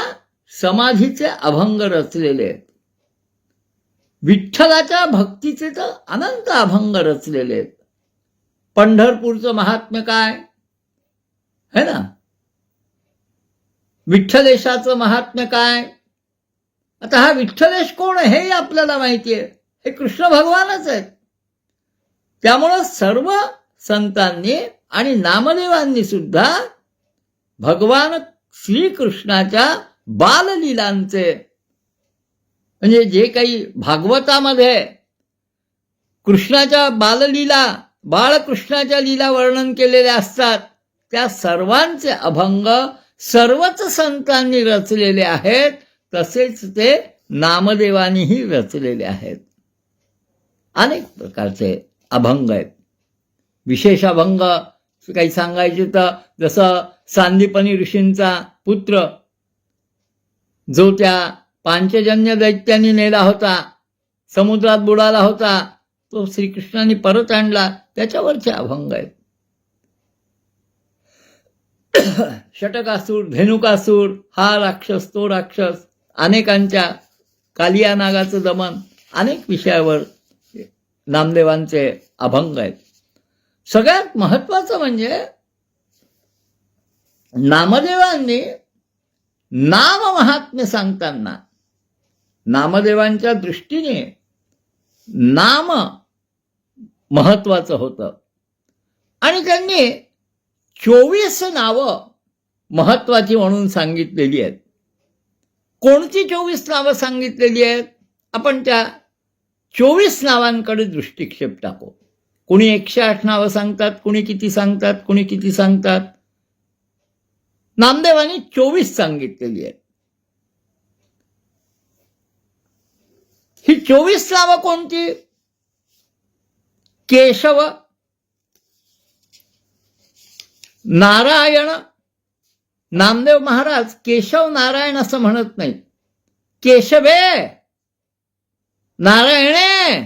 S3: समाधीचे अभंग रचलेले आहेत. विठ्ठलाच्या भक्तीचे तर अनंत अभंग रचलेले आहेत. पंढरपूरचं महात्म्य काय है ना, विठ्ठलेशाचं महात्म्य काय. आता हा विठ्ठलेश कोण आहे हेही आपल्याला माहिती आहे, हे कृष्ण भगवानच आहेत. त्यामुळं सर्व संतांनी आणि नामदेवांनी सुद्धा भगवान श्रीकृष्णाच्या बाललीलांचे, म्हणजे जे काही भागवतामध्ये कृष्णाच्या बाललीला, बाळकृष्णाच्या लीला वर्णन केलेले असतात, त्या सर्वांचे अभंग सर्वच संतांनी रचलेले आहेत. तसेच ते नामदेवानीही रचलेले आहेत. अनेक प्रकारचे अभंग आहेत. विशेष अभंग काही सांगायचे तर जसं सांदीपनी ऋषींचा पुत्र जो त्या पांचजन्य दैत्यांनी नेला होता, समुद्रात बुडाला होता, तो श्रीकृष्णाने परत आणला, त्याच्यावरचे अभंग आहेत. षटकासूर, धेनुकासूर, हा राक्षस, तो राक्षस, अनेकांच्या कालिया नागाचं दमन, अनेक विषयावर नामदेवांचे अभंग आहेत. सगळ्यात महत्वाचं म्हणजे नामदेवांनी नाम महात्म्य सांगताना नामदेवांच्या दृष्टीने नाम महत्वाचं होतं आणि त्यांनी 24 नावं महत्वाची म्हणून सांगितलेली आहेत. कोणती 24 नावं सांगितलेली आहेत? आपण त्या 24 नावांकडे दृष्टिक्षेप टाकू. कुणी 108 नावं सांगतात, कुणी किती सांगतात, कुणी किती सांगतात. नामदेवांनी 24 सांगितलेली आहेत. ही 24 नावं कोणती? केशव, नारायण. नामदेव महाराज केशव नारायण असं म्हणत नाही, केशवे नारायणे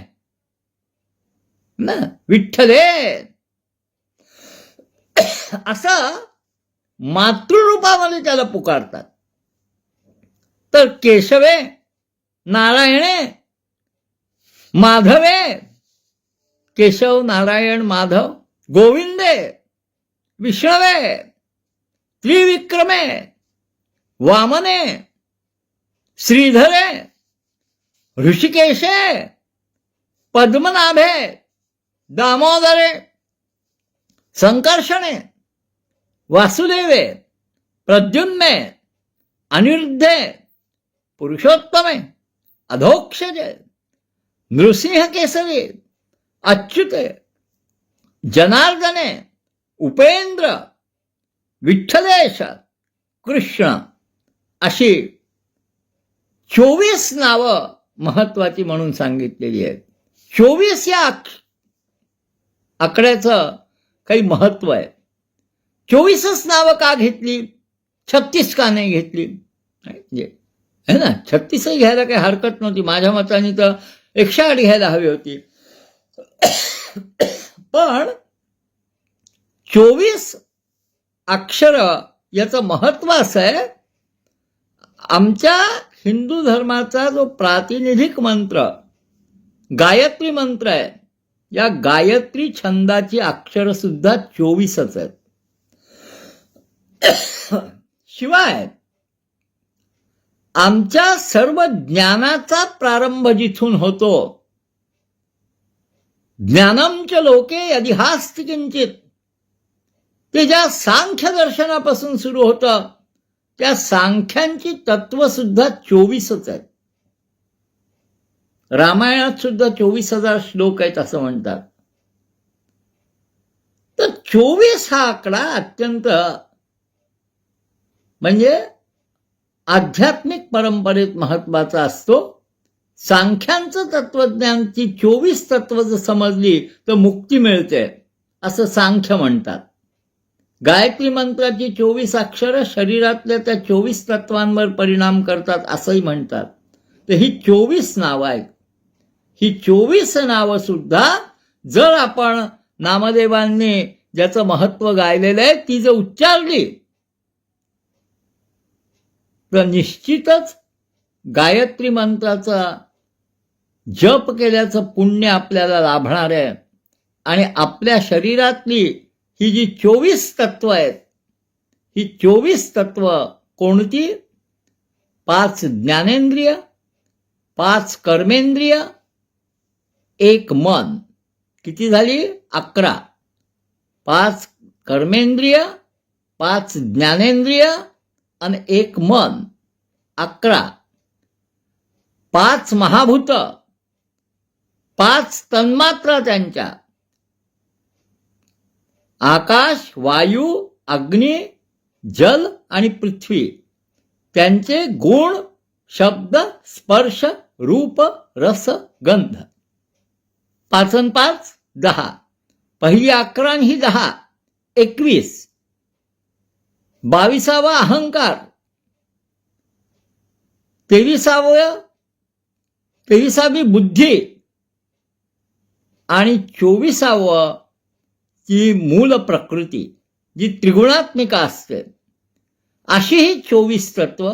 S3: ना, विठ्ठले असं मातृरूपामध्ये त्याला पुकारतात. तर केशवे, नारायणे, माधवे, केशव नारायण माधव, गोविंदे, विष्णवे, त्रिविक्रमे, वामने, श्रीधरे, ऋषिकेशे, पद्मनाभे, दामोदरे, संकर्षणे, वासुदेवे, प्रद्युम्ने, अनिरुद्धे, पुरुषोत्तमे, अधोक्षजे, नृसिंह केसरी, अच्युते, जनार्दने, उपेंद्र, विठ्ठलेश, कृष्ण अशी 24 नावं महत्वाची म्हणून सांगितलेली आहेत. 24 या आकड्याचं काही महत्व आहे. 24च नावं का घेतली, 36 का नाही घेतली? है ना, 36 घ्यायला काही हरकत नव्हती. माझ्या मताने तर 108 घ्यायला हवी होती. पण 24 अक्षर याचं महत्व असं आहे, आमच्या हिंदू धर्माचा जो प्रातिनिधिक मंत्र गायत्री मंत्र आहे, या गायत्री छंदाची अक्षर सुद्धा 24च आहेत. शिवाय आमच्या सर्व ज्ञानाचा प्रारंभ जिथून होतो, ज्ञानम च लोके यदिहास्ति किंचित, ते ज्या सांख्य दर्शनापासून सुरू होतं त्या सांख्यांची तत्व सुद्धा 24च आहेत. रामायणात सुद्धा 24,000 श्लोक आहेत असं म्हणतात. तर 24 हा आकडा अत्यंत म्हणजे आध्यात्मिक परंपरेत महत्वाचा असतो. सांख्यांचं तत्वज्ञानची 24 तत्व जर समजली तर मुक्ती मिळते असं सांख्य म्हणतात. गायत्री मंत्राची 24 अक्षरं शरीरातल्या त्या 24 तत्वांवर परिणाम करतात असंही म्हणतात. तर ही 24 नावं आहेत. ही 24 नावं सुद्धा जर आपण नामदेवांनी ज्याचं महत्व गायलेलं आहे ती जर उच्चारली तर निश्चितच गायत्री मंत्राचा जप केल्याचं पुण्य आपल्याला लाभणार आहे. आणि आपल्या शरीरातली ही जी 24 तत्व आहेत, ही 24 तत्व कोणती? 5 ज्ञानेंद्रिय, 5 कर्मेंद्रिय, 1 मन. किती झाली? 11. 5 कर्मेंद्रिय, 5 ज्ञानेंद्रिय आणि 1 मन, 11. 5 महाभूत, 5 तन्मात्रा त्यांच्या, आकाश, वायू, अग्नी, जल आणि पृथ्वी, त्यांचे गुण, शब्द, स्पर्श, रूप, रस, गंध. 5 आणि 5 10. पहिली 11 आणि ही 10, 21. 22वा अहंकार, 23वी बुद्धी आणि 24वी ची मूल प्रकृती जी त्रिगुणात्मिका असते. अशी ही 24 तत्व.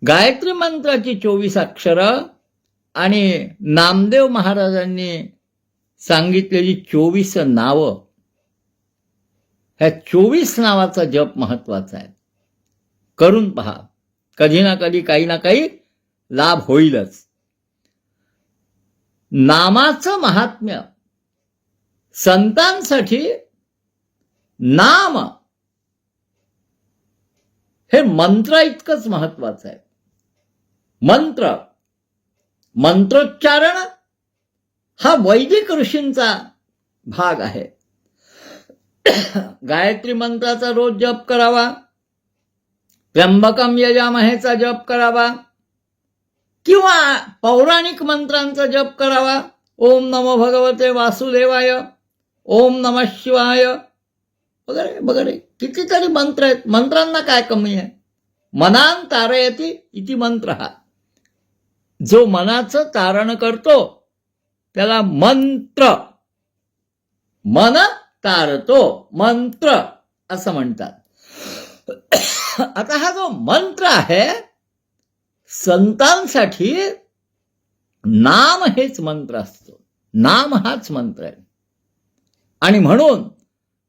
S3: गायत्री मंत्राची 24 अक्षरं आणि नामदेव महाराजांनी सांगितलेली 24 नावं, ह्या 24 नावाचा जप महत्वाचा आहे. करून पहा, कधी ना कधी काही ना काही लाभ होईलच. नामाचं महात्म्य संतांसाठी नाम हे मंत्र इतकंच महत्वाचं आहे. मंत्रोच्चारण हा वैदिक ऋषींचा भाग आहे. गायत्री मंत्राचा रोज जप करावा, त्र्यंबकम यजामहेचा जप करावा किंवा पौराणिक मंत्रांचा जप करावा. ओम नमो भगवते वासुदेवाय, ओम नमः शिवाय वगैरे वगैरे कितीतरी मंत्र आहेत. मंत्रांना काय कमी आहे? मनान तारयति इति मंत्र. हा जो मनाचं तारण करतो त्याला मंत्र, मन तारतो मंत्र असं म्हणतात. आता हा जो मंत्र आहे, संतांसाठी नाम हेच मंत्र असतो. नाम हाच मंत्र आहे. आणि म्हणून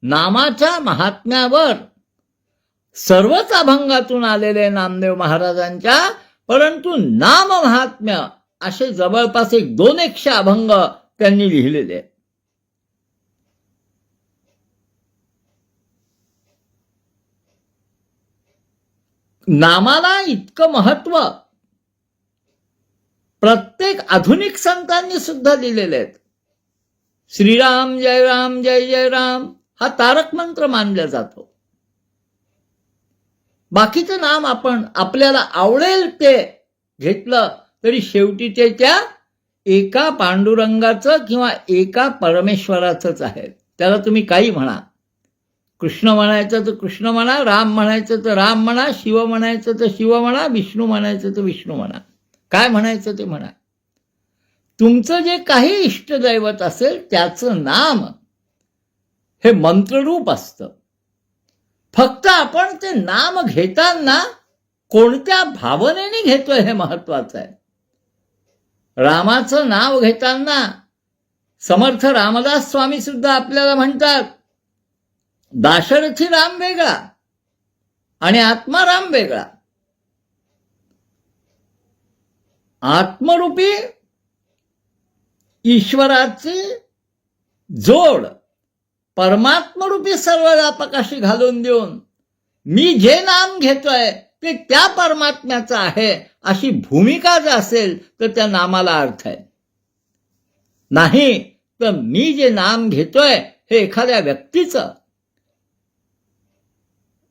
S3: नामाच्या महात्म्यावर सर्वच अभंगातून आलेले नामदेव महाराजांच्या, परंतु नाम महात्म्य असे जवळपास 200 अभंग त्यांनी लिहिलेले आहेत. नामाला इतकं महत्व प्रत्येक आधुनिक संतांनी सुद्धा दिलेले आहेत. श्रीराम जय राम जय जय राम हा तारक मंत्र मानला जातो. बाकीचं नाम आपण आपल्याला आवडेल ते घेतलं तरी शेवटी ते त्या एका पांडुरंगाचं किंवा एका परमेश्वराचंच आहे. त्याला तुम्ही काही म्हणा, कृष्ण म्हणायचं तर कृष्ण म्हणा, राम म्हणायचं तर राम म्हणा, शिव म्हणायचं तर शिव म्हणा, विष्णू म्हणायचं तर विष्णू म्हणा, काय म्हणायचं ते म्हणा. तुमचं जे काही इष्टदैवत असेल त्याचं नाम हे मंत्ररूप असतं. फक्त आपण ते नाम घेताना कोणत्या भावनेने घेतोय हे महत्वाचं आहे. रामाचं नाव घेताना समर्थ रामदास स्वामी सुद्धा आपल्याला म्हणतात, दाशरथी राम वेगळा आणि आत्मा राम वेगळा. आत्मरूपी ईश्वराची जोड परमात्मरूपी सर्व व्यापकाशी घालून देऊन मी जे नाम घेतोय ते त्या परमात्म्याचं आहे अशी भूमिका जर असेल तर त्या नामाला अर्थ आहे. नाही तर मी जे नाम घेतोय हे एखाद्या व्यक्तीचं,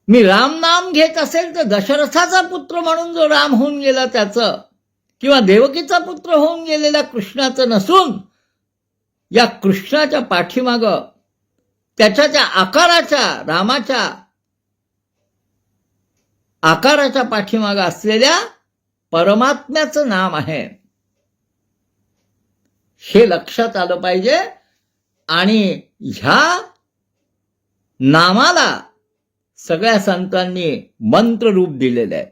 S3: मी राम नाम घेत असेल तर दशरथाचा पुत्र म्हणून जो राम होऊन गेला त्याचं, किंवा देवकीचा पुत्र होऊन गेलेल्या कृष्णाचं नसून या कृष्णाच्या पाठीमागं त्याच्या त्या आकाराच्या, रामाच्या आकाराच्या पाठीमागं असलेल्या परमात्म्याचं नाम आहे हे लक्षात आलं पाहिजे. आणि ह्या नामाला सगळ्या संतांनी मंत्र रूप दिलेलं आहे.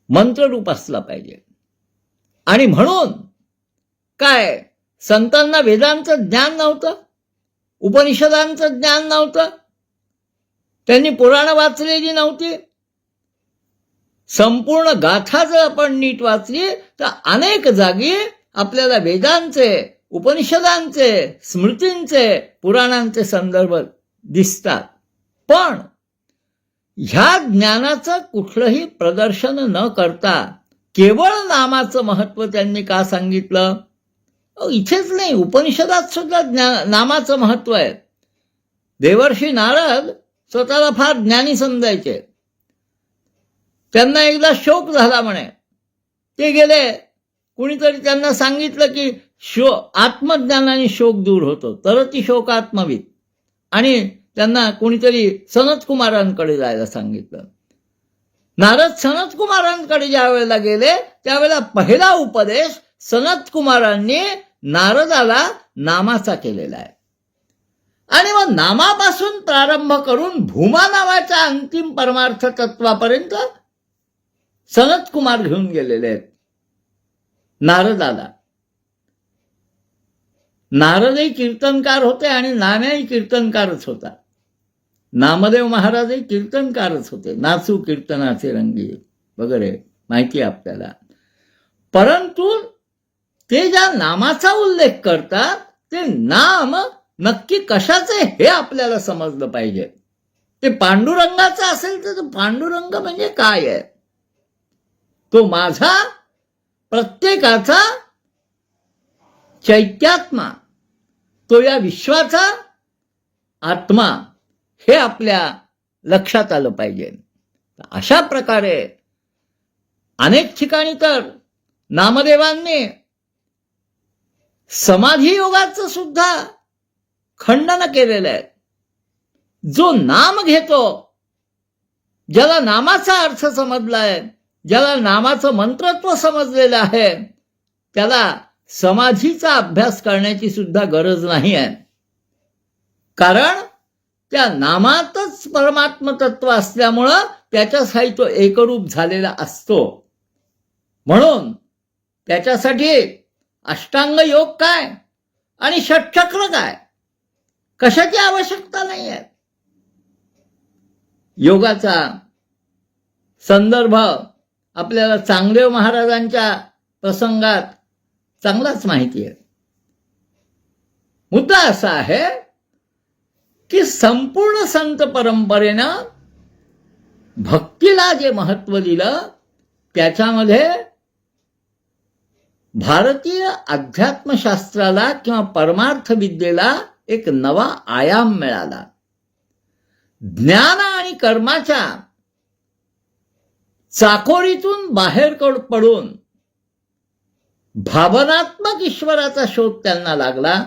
S3: मंत्र रूप असला पाहिजे. आणि म्हणून काय, संतांना वेदांचं ज्ञान नव्हतं, उपनिषदांचं ज्ञान नव्हतं, त्यांनी पुराणं वाचलेली नव्हती. संपूर्ण गाथा जर आपण नीट वाचली तर अनेक जागी आपल्याला वेदांचे, उपनिषदांचे, स्मृतींचे, पुराणांचे संदर्भ दिसतात. पण ह्या ज्ञानाचं कुठलंही प्रदर्शन न करता केवळ नामाचं महत्व त्यांनी का सांगितलं? इथेच नाही, उपनिषदात सुद्धा नामाचं महत्व आहे. देवर्षी नारद स्वतःला फार ज्ञानी समजायचे. त्यांना एकदा शोक झाला म्हणे. ते गेले, कुणीतरी त्यांना सांगितलं की आत्मज्ञानाने शोक दूर होतो, तरती शोकात्मविद. आणि त्यांना कुणीतरी सनत कुमारांकडे जायला सांगितलं. नारद सनत कुमारांकडे ज्या वेळेला गेले त्यावेळेला पहिला उपदेश सनत कुमारांनी नारदाला नामाचा केलेला आहे. आणि मग नामापासून प्रारंभ करून भूमा नावाच्या अंतिम परमार्थ तत्वापर्यंत सनत कुमार घेऊन गेलेले आहेत नारदाला. नारदही कीर्तनकार होते आणि नाम्याही कीर्तनकारच होता. नामदेव महाराजही कीर्तनकारच होते. नाचू कीर्तनाचे रंगी वगैरे माहिती आहे आपल्याला. परंतु ते ज्या नामाचा उल्लेख करतात ते नाम नक्की कशाचे हे आपल्याला समजलं पाहिजे. ते पांडुरंगाचं असेल तर पांडुरंग म्हणजे काय आहे? तो माझा, प्रत्येकाचा चैत्यात्मा, तो या विश्वाचा आत्मा, हे आपल्या लक्षात आलं पाहिजे. अशा प्रकारे अनेक ठिकाणी तर नामदेवांनी समाधी योगाचं सुद्धा खंडन केलेलं आहे. जो नाम घेतो, ज्याला नामाचा अर्थ समजलाय, ज्याला नामाचं मंत्रत्व समजलेलं आहे, त्याला समाधीचा अभ्यास करण्याची सुद्धा गरज नाही आहे. कारण त्या नामातच परमात्म तत्व असल्यामुळं त्याच्यासाठी तो एकरूप झालेला असतो. म्हणून त्याच्यासाठी अष्टांग योग काय आणि षटचक्र काय, कशाची आवश्यकता नाही आहे. योगाचा संदर्भ आपल्याला चांगदेव महाराजांच्या प्रसंगात चांगलाच माहिती आहे. मुद्दा असा आहे की संपूर्ण संत परंपरेनं भक्तीला जे महत्व दिलं त्याच्यामध्ये भारतीय अध्यात्मशास्त्राला किंवा परमार्थ विद्येला एक नवा आयाम मिळाला. ज्ञान आणि कर्माच्या चाकोरीतून बाहेर पडून भावनात्मक ईश्वराचा शोध त्यांना लागला.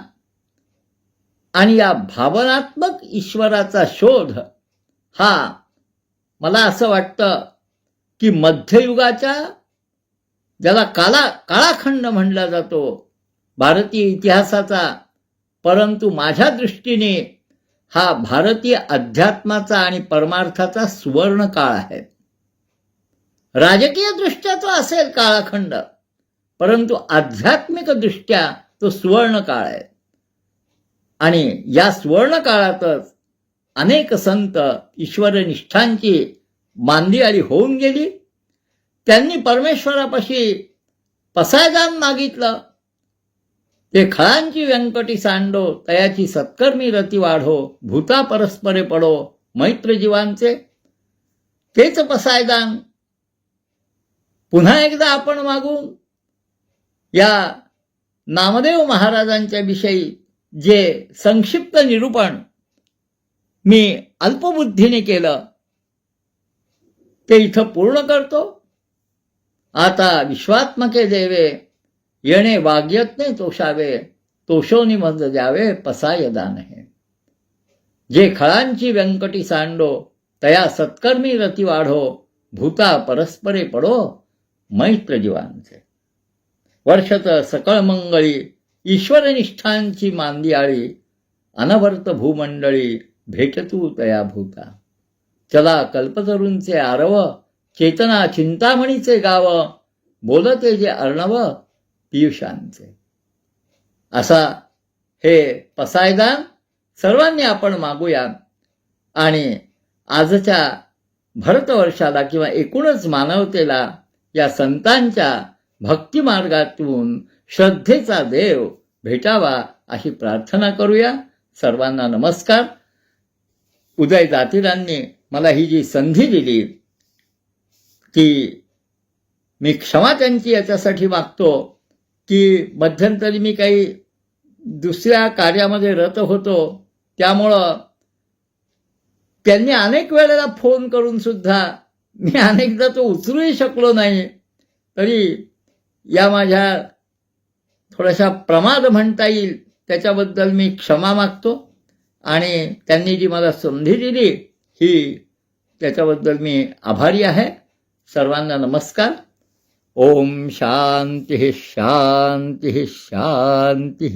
S3: आणि या भावनात्मक ईश्वराचा शोध हा मला असं वाटतं की मध्ययुगाच्या, ज्याला काळाखंड म्हणला जातो भारतीय इतिहासाचा, परंतु माझ्या दृष्टीने हा भारतीय अध्यात्माचा आणि परमार्थाचा सुवर्ण काळ आहे. राजकीय दृष्ट्या तो असेल काळाखंड, परंतु आध्यात्मिक दृष्ट्या तो सुवर्ण काळ आहे. आणि या सुवर्ण काळातच अनेक संत ईश्वरनिष्ठांची मांदियाळी होऊन गेली. त्यांनी परमेश्वरापाशी पसायदान मागितलं. ते खळांची व्यंकटी सांडो, तयाची सत्कर्मी रती वाढो, भूता परस्परे पडो मैत्र जीवांचे. तेच पसायदान पुन्हा एकदा आपण मागू. या नामदेव महाराजांच्या विषयी जे संक्षिप्त निरूपण मी अल्पबुद्धीने केलं ते इथं पूर्ण करतो. आता विश्वात्मके देवे, येणे वाग्यज्ञे तोषावे, तोषोनी मंद द्यावे पसायदान हे. जे खळांची व्यंकटी सांडो, तया सत्कर्मी रती वाढो, भूता परस्परे पडो मैत्र जीवांचे. वर्षत सकळ मंगळी, ईश्वरनिष्ठांची मांदियाळी, अनवर्त भूमंडळी, भेटतू तया भूता. चला कल्पतरूंचे आरव, चेतना चिंतामणीचे गाव, बोलते जे अर्णव पियुषांचे. असा हे पसायदान सर्वांनी आपण मागूया. आणि आजच्या भरतवर्षाला किंवा एकूणच मानवतेला या संतांच्या भक्तिमार्गातून श्रद्धेचा देव भेटावा अशी प्रार्थना करूया. सर्वांना नमस्कार. उदय दातीरांनी मला ही जी संधी दिली ती मी क्षमा त्यांची याच्यासाठी मागतो की मध्यंतरी मी काही दुसऱ्या कार्यामध्ये रत होतो, त्यामुळं त्यांनी अनेक वेळेला फोन करून सुद्धा मी अनेकदा तो उचलूही शकलो नाही. तरी या माझ्या थोड्याशा प्रमाद म्हणता येईल त्याच्याबद्दल मी क्षमा मागतो. आणि त्यांनी जी मला संधी दिली ही त्याच्याबद्दल मी आभारी आहे. सर्वांना नमस्कार. ओम शांती शांती शांती.